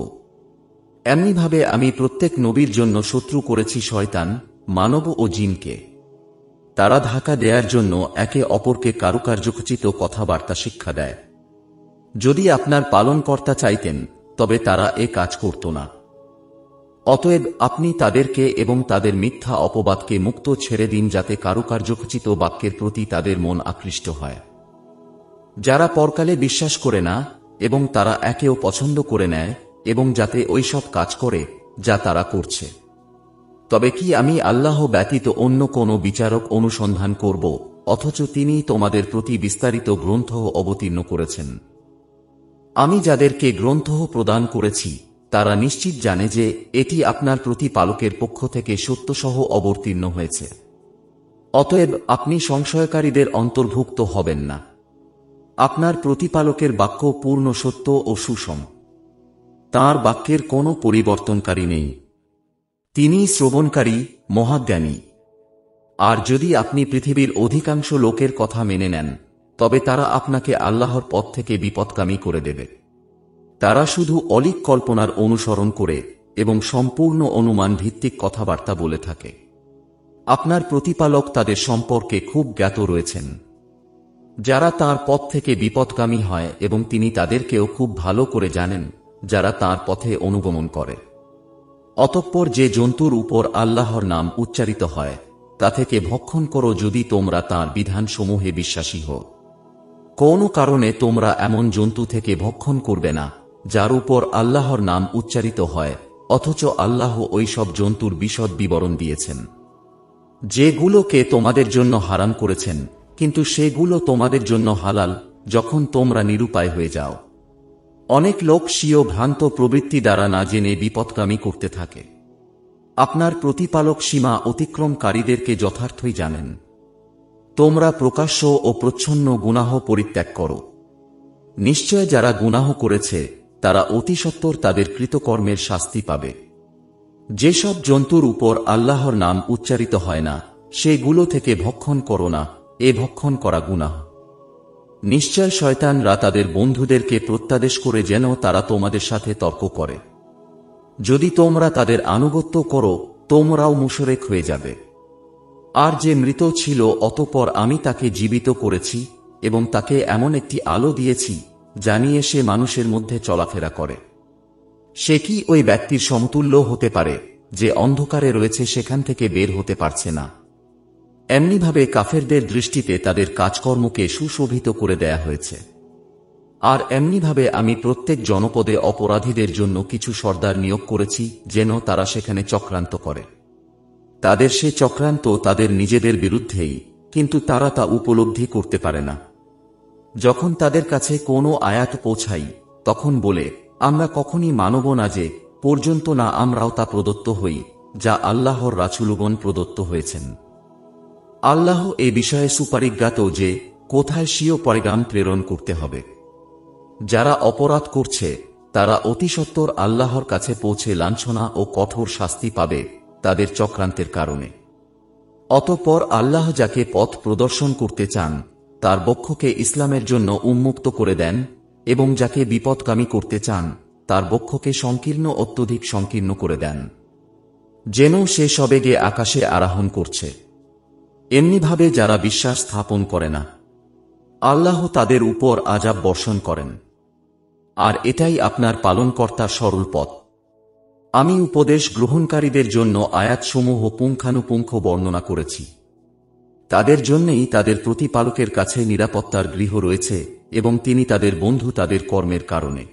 এমনিভাবে আমি প্রত্যেক নবীর জন্য শত্রু করেছি শয়তান, মানব ও জিনকে। তারা ধাক্কা দেয়ার জন্য একে অপরকে কারুকার্যখচিত কথাবার্তা শিক্ষা দেয়। যদি আপনার পালনকর্তা চাইতেন তবে তারা এ কাজ করত না। অতএব আপনি তাদেরকে এবং তাদের মিথ্যা অপবাদকে মুক্ত ছেড়ে দিন, যাতে কারুকার্যখচিত বাক্যের প্রতি তাদের মন আকৃষ্ট হয়। যারা পরকালে বিশ্বাস করে না এবং তারা একেও পছন্দ করে নেয়, এবং যাতে ওইসব কাজ করে যা তারা করছে। তবে কি আমি আল্লাহ ব্যতীত অন্য কোনো বিচারক অনুসন্ধান করব, অথচ তিনি তোমাদের প্রতি বিস্তারিত গ্রন্থ অবতীর্ণ করেছেন? আমি যাদেরকে গ্রন্থ প্রদান করেছি তারা নিশ্চিত জানে যে এটি আপনার প্রতিপালকের পক্ষ থেকে সত্যসহ অবতীর্ণ হয়েছে। অতএব আপনি সংশয়কারীদের অন্তর্ভুক্ত হবেন না। আপনার প্রতিপালকের বাক্য পূর্ণ সত্য ও সুষম। তাঁর বাক্যের কোনো পরিবর্তনকারী নেই। তিনি শ্রবণকারী, মহাজ্ঞানী। আর যদি আপনি পৃথিবীর অধিকাংশ লোকের কথা মেনে নেন তবে তারা আপনাকে আল্লাহর পথ থেকে বিপথগামী করে দেবে। তারা শুধু অলীক কল্পনার অনুসরণ করে এবং সম্পূর্ণ অনুমান ভিত্তিক কথাবার্তা বলে থাকে। আপনার প্রতিপালক তাদের সম্পর্কে খুব জ্ঞাত রয়েছেন। যারা তাঁর পথ থেকে বিপথগামী হয়, এবং তিনি তাদেরকেও খুব ভালো করে জানেন যারা তাঁর পথে অনুগমন করে। অতঃপর যে জন্তুর উপর আল্লাহর নাম উচ্চারিত হয় তা থেকে ভক্ষণ করো, যদি তোমরা তাঁর বিধানসমূহে বিশ্বাসী হও। কোনো কারণে তোমরা এমন জন্তু থেকে ভক্ষণ করবে না যার উপর আল্লাহর নাম উচ্চারিত হয়, অথচ আল্লাহ ওই সব জন্তুর বিশদ বিবরণ দিয়েছেন যেগুলোকে তোমাদের জন্য হারাম করেছেন, কিন্তু সেগুলো তোমাদের জন্য হালাল যখন তোমরা নিরুপায় হয়ে যাও। অনেক লোক স্বীয় ভ্রান্ত প্রবৃত্তি দ্বারা না জেনে বিপথগামী করতে থাকে। আপনার প্রতিপালক সীমা অতিক্রমকারীদেরকে যথার্থই জানেন। তোমরা প্রকাশ্য ও প্রচ্ছন্ন গুনাহ পরিত্যাগ করো। নিশ্চয় যারা গুনাহ করেছে তারা অতিসত্বর তাদের কৃতকর্মের শাস্তি পাবে। যেসব জন্তুর উপর আল্লাহর নাম উচ্চারিত হয় না সেগুলো থেকে ভক্ষণ করো না, এ ভক্ষণ করা গুনাহ। নিশ্চয় শয়তানরা তাদের বন্ধুদেরকে প্রত্যাদেশ করে যেন তারা তোমাদের সাথে তর্ক করে। যদি তোমরা তাদের আনুগত্য করো তোমরাও মুশরিক হয়ে যাবে। আর যে মৃত ছিল অতঃপর আমি তাকে জীবিত করেছি এবং তাকে এমন একটি আলো দিয়েছি যা নিয়ে সে মানুষের মধ্যে চলাফেরা করে। সে কি ওই ব্যক্তির সমতুল্য হতে পারে যে অন্ধকারে রয়েছে সেখান থেকে বের হতে পারছে না? এমনিভাবে কাফেরদের দৃষ্টিতে তাদের কাজকর্মকে সুশোভিত করে দেয়া হয়েছে। আর এমনিভাবে আমি প্রত্যেক জনপদে অপরাধীদের জন্য কিছু সর্দার নিয়োগ করেছি যেন তারা সেখানে চক্রান্ত করে। তাদের সে চক্রান্ত তাদের নিজেদের বিরুদ্ধেই, কিন্তু তারা তা উপলব্ধি করতে পারে না। যখন তাদের কাছে কোনো আয়াত পৌঁছাই তখন বলে, আমরা কখনই মানব না যে পর্যন্ত না আমরাও তা প্রদত্ত হই যা আল্লাহর রাসূলগণ প্রদত্ত হয়েছেন। আল্লাহ এ বিষয়ে সুপরিজ্ঞাত যে কোথায় স্বীয় পয়গাম প্রেরণ করতে হবে। যারা অপরাধ করছে তারা অতিসত্বর আল্লাহর কাছে পৌঁছে লাঞ্ছনা ও কঠোর শাস্তি পাবে তাদের চক্রান্তের কারণে। অতঃপর আল্লাহ যাকে পথ প্রদর্শন করতে চান তার বক্ষকে ইসলামের জন্য উন্মুক্ত করে দেন, এবং যাকে বিপথগামী করতে চান তার বক্ষকে সংকীর্ণ অত্যধিক সংকীর্ণ করে দেন, যেন সে সবেগে আকাশে আরোহণ করছে। এমনিভাবে যারা বিশ্বাস স্থাপন করে না আল্লাহ তাদের উপর আযাব বর্ষণ করেন। আর এটাই আপনার পালনকর্তার সরল পথ। আমি উপদেশ গ্রহণকারীদের জন্য আয়াতসমূহ পুঙ্খানুপুঙ্খ বর্ণনা করেছি। তাদের জন্যই তাদের প্রতিপালকের কাছে নিরাপত্তার গৃহ রয়েছে এবং তিনি তাদের বন্ধু তাদের কর্মের কারণে।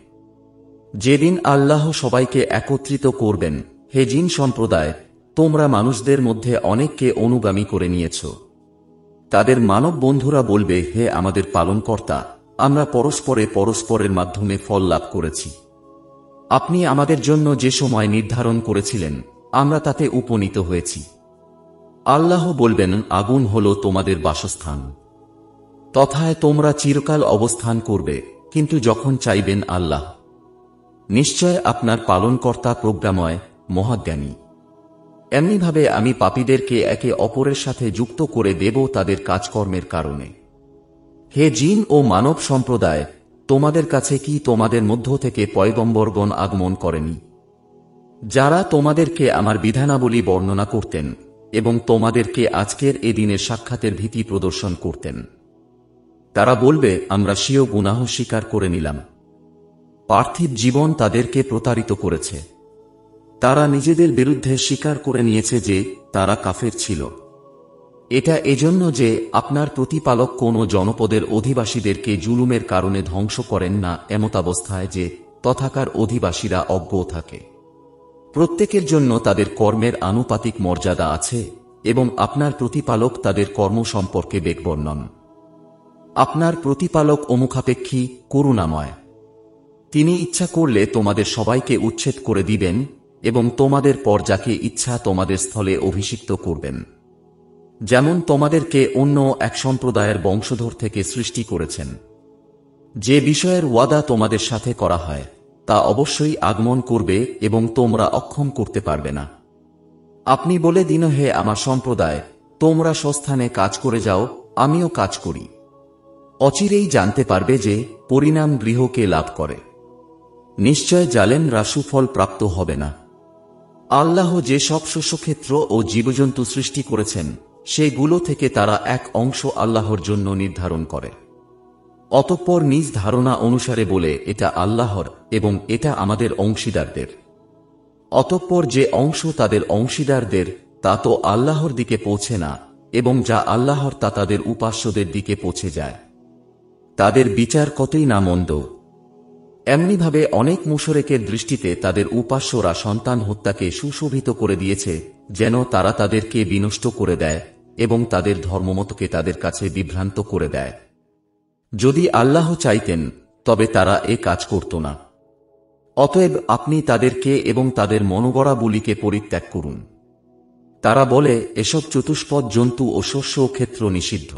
যেদিন আল্লাহ সবাইকে একত্রিত করবেন, হে জিন সম্প্রদায়, তোমরা মানুষদের মধ্যে অনেককে অনুগামী করে নিয়েছ। তাদের মানব বন্ধুরা বলবে, হে আমাদের পালনকর্তা, আমরা পরস্পরের মাধ্যমে ফল লাভ করেছি। আপনি আমাদের জন্য যে সময় নির্ধারণ করেছিলেন আমরা তাতে উপনীত হয়েছি। আল্লাহ বলবেন, আগুন হল তোমাদের বাসস্থান, তথায় তোমরা চিরকাল অবস্থান করবে, কিন্তু যখন চাইবেন আল্লাহ। নিশ্চয় আপনার পালনকর্তা প্রজ্ঞাময়, মহাজ্ঞানী। এমনিভাবে আমি পাপীদেরকে একে অপরের সাথে যুক্ত করে দেব তাদের কাজকর্মের কারণে। হে জিন ও মানব সম্প্রদায়, তোমাদের কাছে কি তোমাদের মধ্য থেকে পয়গম্বরগণ আগমন করেনি, যারা তোমাদেরকে আমার বিধানাবলী বর্ণনা করতেন এবং তোমাদেরকে আজকের এ দিনের সাক্ষাতের ভীতি প্রদর্শন করতেন? তারা বলবে, আমরা স্বীয় গুনাহ স্বীকার করে নিলাম। পার্থিব জীবন তাদেরকে প্রতারিত করেছে। তারা নিজেদের বিরুদ্ধে স্বীকার করে নিয়েছে যে তারা কাফের ছিল। এটা এজন্য যে আপনার প্রতিপালক কোনো জনপদের অধিবাসীদেরকে জুলুমের কারণে ধ্বংস করেন না এমতাবস্থায় যে তথাকার অধিবাসীরা অজ্ঞ থাকে। প্রত্যেকের জন্য তাদের কর্মের আনুপাতিক মর্যাদা আছে এবং আপনার প্রতিপালক তাদের কর্ম সম্পর্কে বেগবর্ণন। আপনার প্রতিপালক অমুখাপেক্ষী, করুণাময়। তিনি ইচ্ছা করলে তোমাদের সবাইকে উচ্ছেদ করে দিবেন এবং তোমাদের পর যাকে ইচ্ছা তোমাদের স্থলে অভিষিক্ত করবেন। যেমন তোমাদেরকে অন্য এক সম্প্রদায়ের বংশধর থেকে সৃষ্টি করেছেন। যে বিষয়ের ওয়াদা তোমাদের সাথে করা হয় তা অবশ্যই আগমন করবে এবং তোমরা অক্ষম করতে পারবে না। আপনি বলে দিন, হে আমার সম্প্রদায়, তোমরা স্বস্থানে কাজ করে যাও, আমিও কাজ করি। অচিরেই জানতে পারবে যে পরিণাম গৃহকে লাভ করে। নিশ্চয় জালেমরা সুফল প্রাপ্ত হবে না। আল্লাহ যে সব শস্যক্ষেত্র ও জীবজন্তু সৃষ্টি করেছেন সেগুলো থেকে তারা এক অংশ আল্লাহর জন্য নির্ধারণ করে। অতঃপর নিজ ধারণা অনুসারে বলে, এটা আল্লাহর এবং এটা আমাদের অংশীদারদের। অতঃপর যে অংশ তাদের অংশীদারদের তা তো আল্লাহর দিকে পৌঁছে না, এবং যা আল্লাহর তা তাদের উপাস্যদের দিকে পৌঁছে যায়। তাদের বিচার কতই না মন্দ। এমনিভাবে অনেক মুশরিকের দৃষ্টিতে তাদের উপাস্যরা সন্তান হত্যাকে সুশোভিত করে দিয়েছে, যেন তারা তাদেরকে বিনষ্ট করে দেয় এবং তাদের ধর্মমতকে তাদের কাছে বিভ্রান্ত করে দেয়। যদি আল্লাহ চাইতেন তবে তারা এ কাজ করত না। অতএব আপনি তাদেরকে এবং তাদের মনোগড়া বলিকে পরিত্যাগ করুন। তারা বলে, এসব চতুষ্পদ জন্তু ও শস্য ক্ষেত্র নিষিদ্ধ।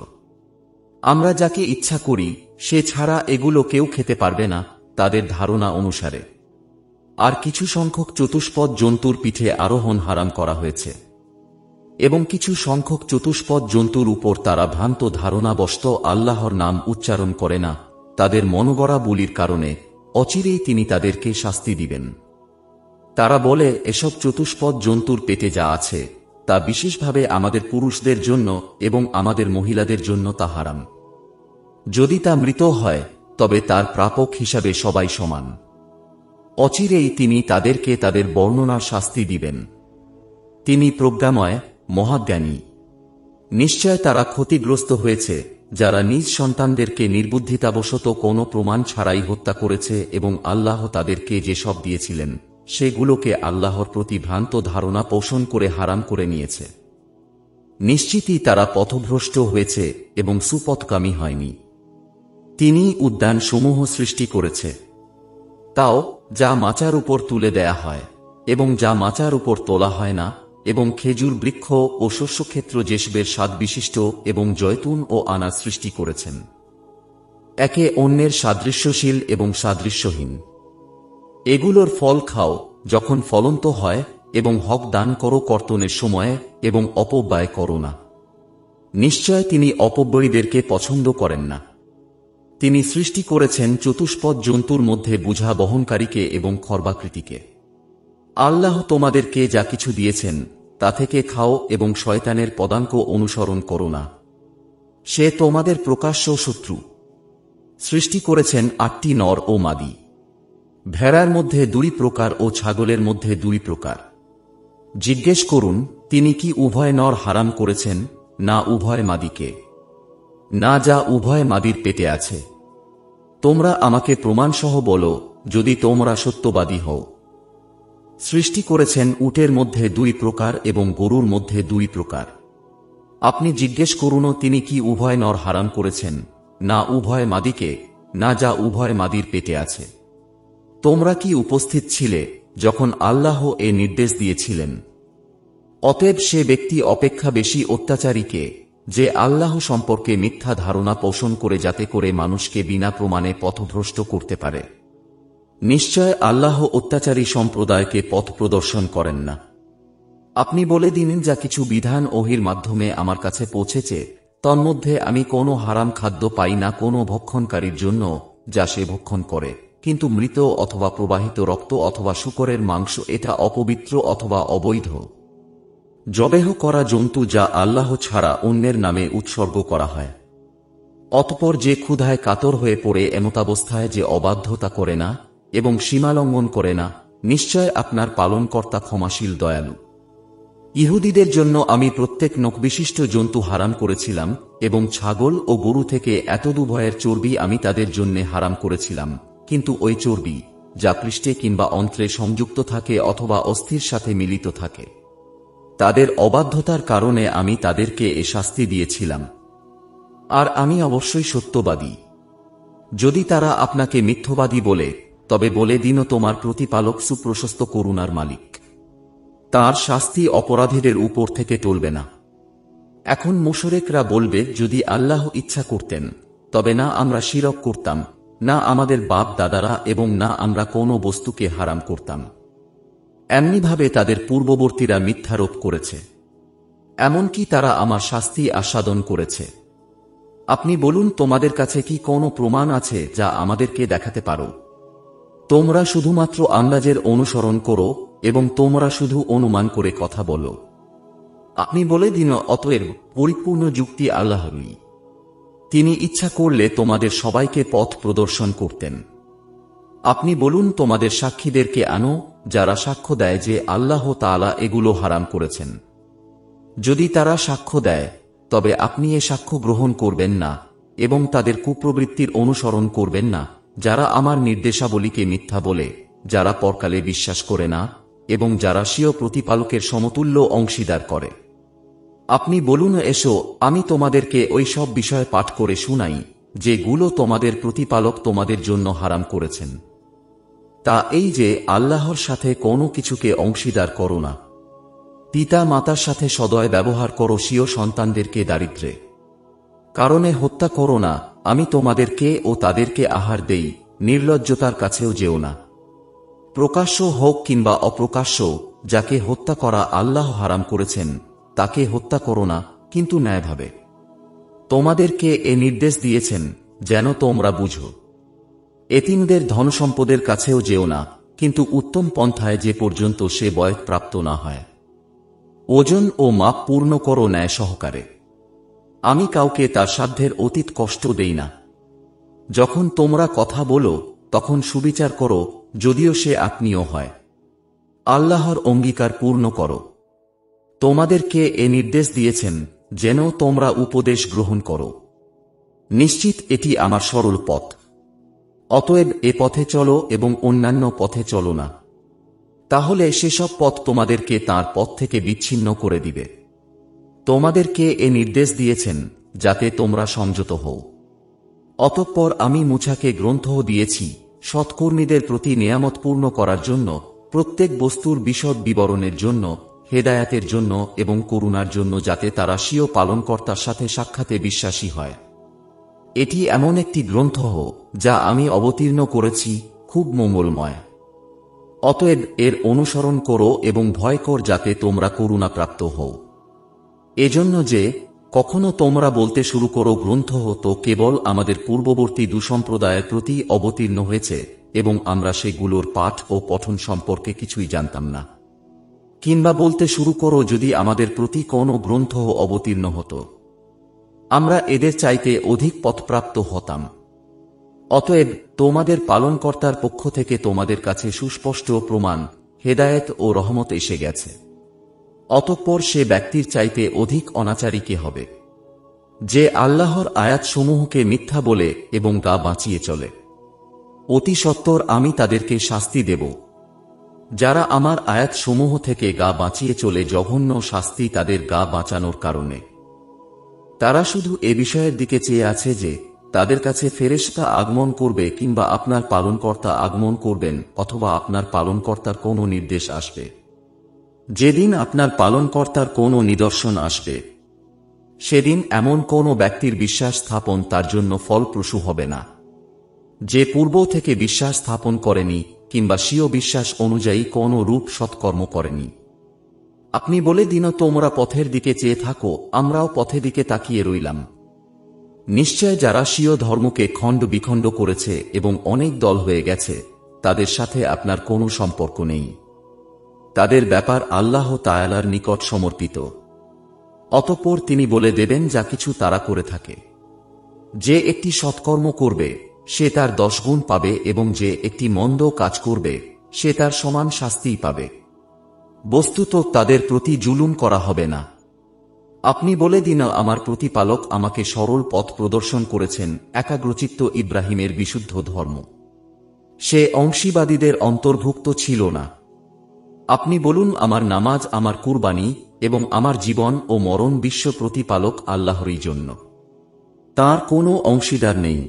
আমরা যাকে ইচ্ছা করি সে ছাড়া এগুলো কেউ খেতে পারবে না তাদের ধারণা অনুসারে। আর কিছু সংখ্যক চতুষ্পদ জন্তুর পিঠে আরোহণ হারাম করা হয়েছে এবং কিছু সংখ্যক চতুষ্পদ জন্তুর উপর তারা ভ্রান্ত ধারণাবশত আল্লাহর নাম উচ্চারণ করে না। তাদের মনোগড়া বলির কারণে অচিরেই তিনি তাদেরকে শাস্তি দিবেন। তারা বলে, এসব চতুষ্পদ জন্তুর পেটে যা আছে তা বিশেষভাবে আমাদের পুরুষদের জন্য এবং আমাদের মহিলাদের জন্য তা হারাম। যদি তা মৃত হয় তবে তার প্রাপক হিসাবে সবাই সমান। অচিরেই তিনি তাদেরকে তাদের বর্ণনার শাস্তি দিবেন। তিনি প্রজ্ঞাময়, মহাজ্ঞানী। নিশ্চয় তারা ক্ষতিগ্রস্ত হয়েছে যারা নিজ সন্তানদেরকে নির্বুদ্ধিতাবশত কোনো প্রমাণ ছাড়াই হত্যা করেছে এবং আল্লাহ তাদেরকে যেসব দিয়েছিলেন সেগুলোকে আল্লাহর প্রতি ভ্রান্ত ধারণা পোষণ করে হারাম করে নিয়েছে। নিশ্চিতই তারা পথভ্রষ্ট হয়েছে এবং সুপথগামী হয়নি। তিনি উদ্যানসমূহ সৃষ্টি করেছে, তাও যা মাচার উপর তুলে দেয়া হয় এবং যা মাচার উপর তোলা হয় না, এবং খেজুর বৃক্ষ ও শস্যক্ষেত্র যেসবের স্বাদ বিশিষ্ট এবং জয়তুন ও আনাজ সৃষ্টি করেছেন, একে অন্যের সাদৃশ্যশীল এবং সাদৃশ্যহীন। এগুলোর ফল খাও যখন ফলন্ত হয় এবং হক দান করো কর্তনের সময়ে এবং অপব্যয় করো না। নিশ্চয় তিনি অপব্যয়ীদেরকে পছন্দ করেন না। তিনি সৃষ্টি করেছেন চতুষ্পদ জন্তুর মধ্যে বোঝা বহনকারীকে এবং খর্বাকৃতিকে। আল্লাহ তোমাদেরকে যা কিছু দিয়েছেন তা থেকে খাও এবং শয়তানের পদাঙ্ক অনুসরণ করো না, সে তোমাদের প্রকাশ্য শত্রু। সৃষ্টি করেছেন 8টি নর ও মাদি, ভেড়ার মধ্যে 2 প্রকার ও ছাগলের মধ্যে 2 প্রকার। জিজ্ঞেস করুন, তিনি কি উভয় নর হারাম করেছেন না উভয় মাদিকে, না যা উভয় মাদির পেটে আছে? তোমরা আমাকে প্রমাণসহ বলো যদি তোমরা সত্যবাদী হও। সৃষ্টি করেছেন উটের মধ্যে 2 প্রকার এবং গরুর মধ্যে 2 প্রকার। আপনি জিজ্ঞেস করুন, তিনি কি উভয় নর হারাম করেছেন না উভয় মাদিকে, না যা উভয় মাদির পেটে আছে? তোমরা কি উপস্থিত ছিলে যখন আল্লাহ এ নির্দেশ দিয়েছিলেন? অতএব সে ব্যক্তি অপেক্ষা বেশি অত্যাচারীকে যে আল্লাহ সম্পর্কে মিথ্যা ধারণা পোষণ করে যাতে করে মানুষকে বিনা প্রমাণে পথভ্রষ্ট করতে পারে। নিশ্চয় আল্লাহ অত্যাচারী সম্প্রদায়কে পথ প্রদর্শন করেন না। আপনি বলে দিন, যা কিছু বিধান ওহির মাধ্যমে আমার কাছে পৌঁছেছে তন্মধ্যে আমি কোনো হারাম খাদ্য পাই না কোনো ভক্ষণকারীর জন্য যা সে ভক্ষণ করে, কিন্তু মৃত অথবা প্রবাহিত রক্ত অথবা শূকরের মাংস এটা অপবিত্র অথবা অবৈধ। জবেহ করা জন্তু যা আল্লাহ ছাড়া অন্যের নামে উৎসর্গ করা হয়। অতঃপর যে ক্ষুধায় কাতর হয়ে পড়ে এমতাবস্থায় যে অবাধ্যতা করে না এবং সীমালঙ্ঘন করে না, নিশ্চয় আপনার পালনকর্তা ক্ষমাশীল দয়ালু। ইহুদীদের জন্য আমি প্রত্যেক নখবিশিষ্ট জন্তু হারাম করেছিলাম এবং ছাগল ও গরু থেকে এতদুভয়ের চর্বি আমি তাদের জন্য হারাম করেছিলাম, কিন্তু ওই চর্বি যা পৃষ্ঠে কিংবা অন্ত্রে সংযুক্ত থাকে অথবা অস্থির সাথে মিলিত থাকে, তাদের অবাধ্যতার কারণে আমি তাদেরকে এ শাস্তি দিয়েছিলাম। আর আমি অবশ্যই সত্যবাদী। যদি তারা আপনাকে মিথ্যবাদী বলে তবে বলে দিন, তোমার প্রতিপালক সুপ্রশস্ত করুণার মালিক, তার শাস্তি অপরাধীদের উপর থেকে টলবে না। এখন মুশরিকরা বলবে, যদি আল্লাহ ইচ্ছা করতেন তবে না আমরা শিরক করতাম, না আমাদের বাপ দাদারা, এবং না আমরা কোনো বস্তুকে হারাম করতাম। এমনিভাবে তাদের পূর্ববর্তীরা মিথ্যারোপ করেছে, এমনকি তারা আমার শাস্তি আস্বাদন করেছে। আপনি বলুন, তোমাদের কাছে কি কোনো প্রমাণ আছে যা আমাদেরকে দেখাতে পারো? তোমরা শুধুমাত্র আন্দাজের অনুসরণ করো এবং তোমরা শুধু অনুমান করে কথা বলো। আপনি বলে দিন, অতএব পরিপূর্ণ যুক্তি আল্লাহরই। তিনি ইচ্ছা করলে তোমাদের সবাইকে পথ প্রদর্শন করতেন। আপনি বলুন, তোমাদের সাক্ষীদেরকে আনো যারা সাক্ষ্য দেয় যে আল্লাহ তাআলা এগুলো হারাম করেছেন। যদি তারা সাক্ষ্য দেয় তবে আপনি এ সাক্ষ্য গ্রহণ করবেন না এবং তাদের কুপ্রবৃত্তির অনুসরণ করবেন না, যারা আমার নির্দেশাবলীকে মিথ্যা বলে, যারা পরকালে বিশ্বাস করে না এবং যারা স্বীয় প্রতিপালকের সমতুল্য অংশীদার করে। আপনি বলুন, এসো আমি তোমাদেরকে ওই সব বিষয় পাঠ করে শুনাই যেগুলো তোমাদের প্রতিপালক তোমাদের জন্য হারাম করেছেন। তা এই যে আল্লাহর সাথে কোনো কিছুকে অংশীদার করো না। পিতা মাতার সাথে সদয় ব্যবহার করো, স্বীয় সন্তানদেরকে দারিদ্র্যে কারণে হত্যা করো না। আমি তোমাদেরকে ও তাদেরকে আহার দেই, নির্লজ্জতার কাছেও যেও না। প্রকাশ্য হোক কিংবা অপ্রকাশ্য, যাকে হত্যা করা আল্লাহ হারাম করেছেন তাকে হত্যা করো না, কিন্তু ন্যায়ভাবে। তোমাদেরকে এ নির্দেশ দিয়েছেন যেন তোমরা বুঝো। এতিমদের ধনসম্পদের কাছেও যেও না, কিন্তু উত্তম পন্থায়, যে পর্যন্ত সে বয়ঃপ্রাপ্ত না হয়। ওজন ও মাপ পূর্ণ করো ন্যায় সহকারে। আমি কাউকে তার সাধ্যের অতীত কষ্ট দেই না। যখন তোমরা কথা বলো তখন সুবিচার করো, যদিও সে আত্মীয় হয়। আল্লাহর অঙ্গীকার পূর্ণ করো। তোমাদেরকে এ নির্দেশ দিয়েছেন যেন তোমরা উপদেশ গ্রহণ করো। নিশ্চিত এটি আমার সরল পথ। অতএব এ পথে চলো এবং অন্যান্য পথে চলো না, তাহলে সেসব পথ তোমাদেরকে তাঁর পথ থেকে বিচ্ছিন্ন করে দিবে। তোমাদেরকে এ নির্দেশ দিয়েছেন যাতে তোমরা সংযত হও। অতঃপর আমি মূসাকে গ্রন্থও দিয়েছি সৎকর্মীদের প্রতি নেয়ামত পূর্ণ করার জন্য, প্রত্যেক বস্তুর বিশদ বিবরণের জন্য, হেদায়াতের জন্য এবং করুণার জন্য, যাতে তারা স্বীয় পালনকর্তার সাথে সাক্ষাতে বিশ্বাসী হয়। এটি এমন একটি গ্রন্থ যা আমি অবতীর্ণ করেছি, খুব মঙ্গলময়। অতএব এর অনুসরণ করো এবং ভয় কর, যাতে তোমরা করুণা প্রাপ্ত হও। এজন্য যে কখনো তোমরা বলতে শুরু করো গ্রন্থ তো কেবল আমাদের পূর্ববর্তী দুসম্প্রদায়ের প্রতি অবতীর্ণ হয়েছে এবং আমরা সেগুলোর পাঠ ও পঠন সম্পর্কে কিছুই জানতাম না। কিংবা বলতে শুরু করো যদি আমাদের প্রতি কোনো গ্রন্থ অবতীর্ণ হতো, আমরা এদের চাইতে অধিক পথপ্রাপ্ত হতাম। অতএব তোমাদের পালনকর্তার পক্ষ থেকে তোমাদের কাছে সুস্পষ্ট প্রমাণ, হেদায়েত ও রহমত এসে গেছে। অতঃপর সে ব্যক্তির চাইতে অধিক অনাচারী কে হবে, যে আল্লাহর আয়াতসমূহকে মিথ্যা বলে এবং গা বাঁচিয়ে চলে। অতি সত্বর আমি তাদেরকে শাস্তি দেব। যারা আমার আয়াতসমূহ থেকে গা বাঁচিয়ে চলে, জঘন্য শাস্তি তাদের গা বাঁচানোর কারণে। তারা শুধু এ বিষয়ের দিকে চেয়ে আছে যে তাদের কাছে ফেরেশতা আগমন করবে, কিংবা আপনার পালনকর্তা আগমন করবেন, অথবা আপনার পালনকর্তার কোনো নির্দেশ আসবে। যেদিন আপনার পালনকর্তার কোনো নিদর্শন আসবে, সেদিন এমন কোনো ব্যক্তির বিশ্বাস স্থাপন তার জন্য ফলপ্রসূ হবে না, যে পূর্ব থেকে বিশ্বাস স্থাপন করেনি কিংবা স্বীয় বিশ্বাস অনুযায়ী কোনো রূপ সৎকর্ম করেনি। আপনি বলে দিন, তোমরা পথের দিকে চেয়ে থাকো, আমরাও পথের দিকে তাকিয়ে রইলাম। নিশ্চয় যারা স্বীয় ধর্মকে খণ্ড বিখণ্ড করেছে এবং অনেক দল হয়ে গেছে, তাদের সাথে আপনার কোনো সম্পর্ক নেই। তাদের ব্যাপার আল্লাহ তাআলার নিকট সমর্পিত। অতঃপর তিনি বলে দেবেন যা কিছু তারা করে থাকে। যে একটি সৎকর্ম করবে সে তার 10 গুণ পাবে, এবং যে একটি মন্দ কাজ করবে সে তার সমান শাস্তিই পাবে। বস্তুত তাদের প্রতি জুলুম করা হবে না। আপনি বলে দিন, আমার প্রতিপালক আমাকে সরল পথ প্রদর্শন করেছেন, একাগ্রচিত্ত ইব্রাহিমের বিশুদ্ধ ধর্ম। সে অংশীবাদীদের অন্তর্ভুক্ত ছিল না। আপনি বলুন, আমার নামাজ, আমার কুরবানি এবং আমার জীবন ও মরণ বিশ্ব প্রতিপালক আল্লাহরই জন্য। তার কোনো অংশীদার নেই।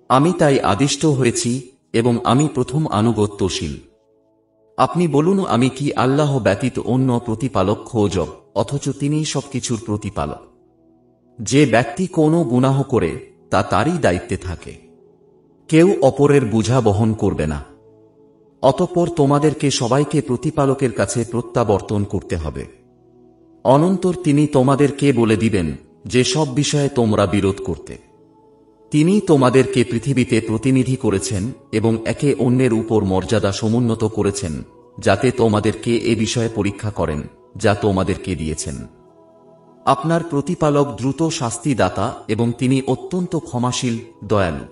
আমি তাই আদিষ্ট হয়েছি এবং আমি প্রথম আনুগত্যশীল। আপনি বলুন, আমি কি আল্লাহ ব্যতীত অন্য প্রতিপালক খোঁজব, অথচ তিনিই সবকিছুর প্রতিপালক। যে ব্যক্তি কোনো গুনাহ করে তা তারই দায়িত্বে থাকে, কেউ অপরের বোঝা বহন করবে না। অতঃপর তোমাদেরকে সবাইকে প্রতিপালকের কাছে প্রত্যাবর্তন করতে হবে। অনন্তর তিনি তোমাদেরকে বলে দিবেন যে সব বিষয়ে তোমরা বিরোধ করতে। তিনি তোমাদেরকে পৃথিবীতে প্রতিনিধি করেছেন এবং একে অন্যের উপর মর্যাদা সমুন্নত করেছেন, যাতে তোমাদেরকে এ বিষয়ে পরীক্ষা করেন যা তোমাদেরকে দিয়েছেন। আপনার প্রতিপালক দ্রুত শাস্তিদাতা এবং তিনি অত্যন্ত ক্ষমাশীল, দয়ালু।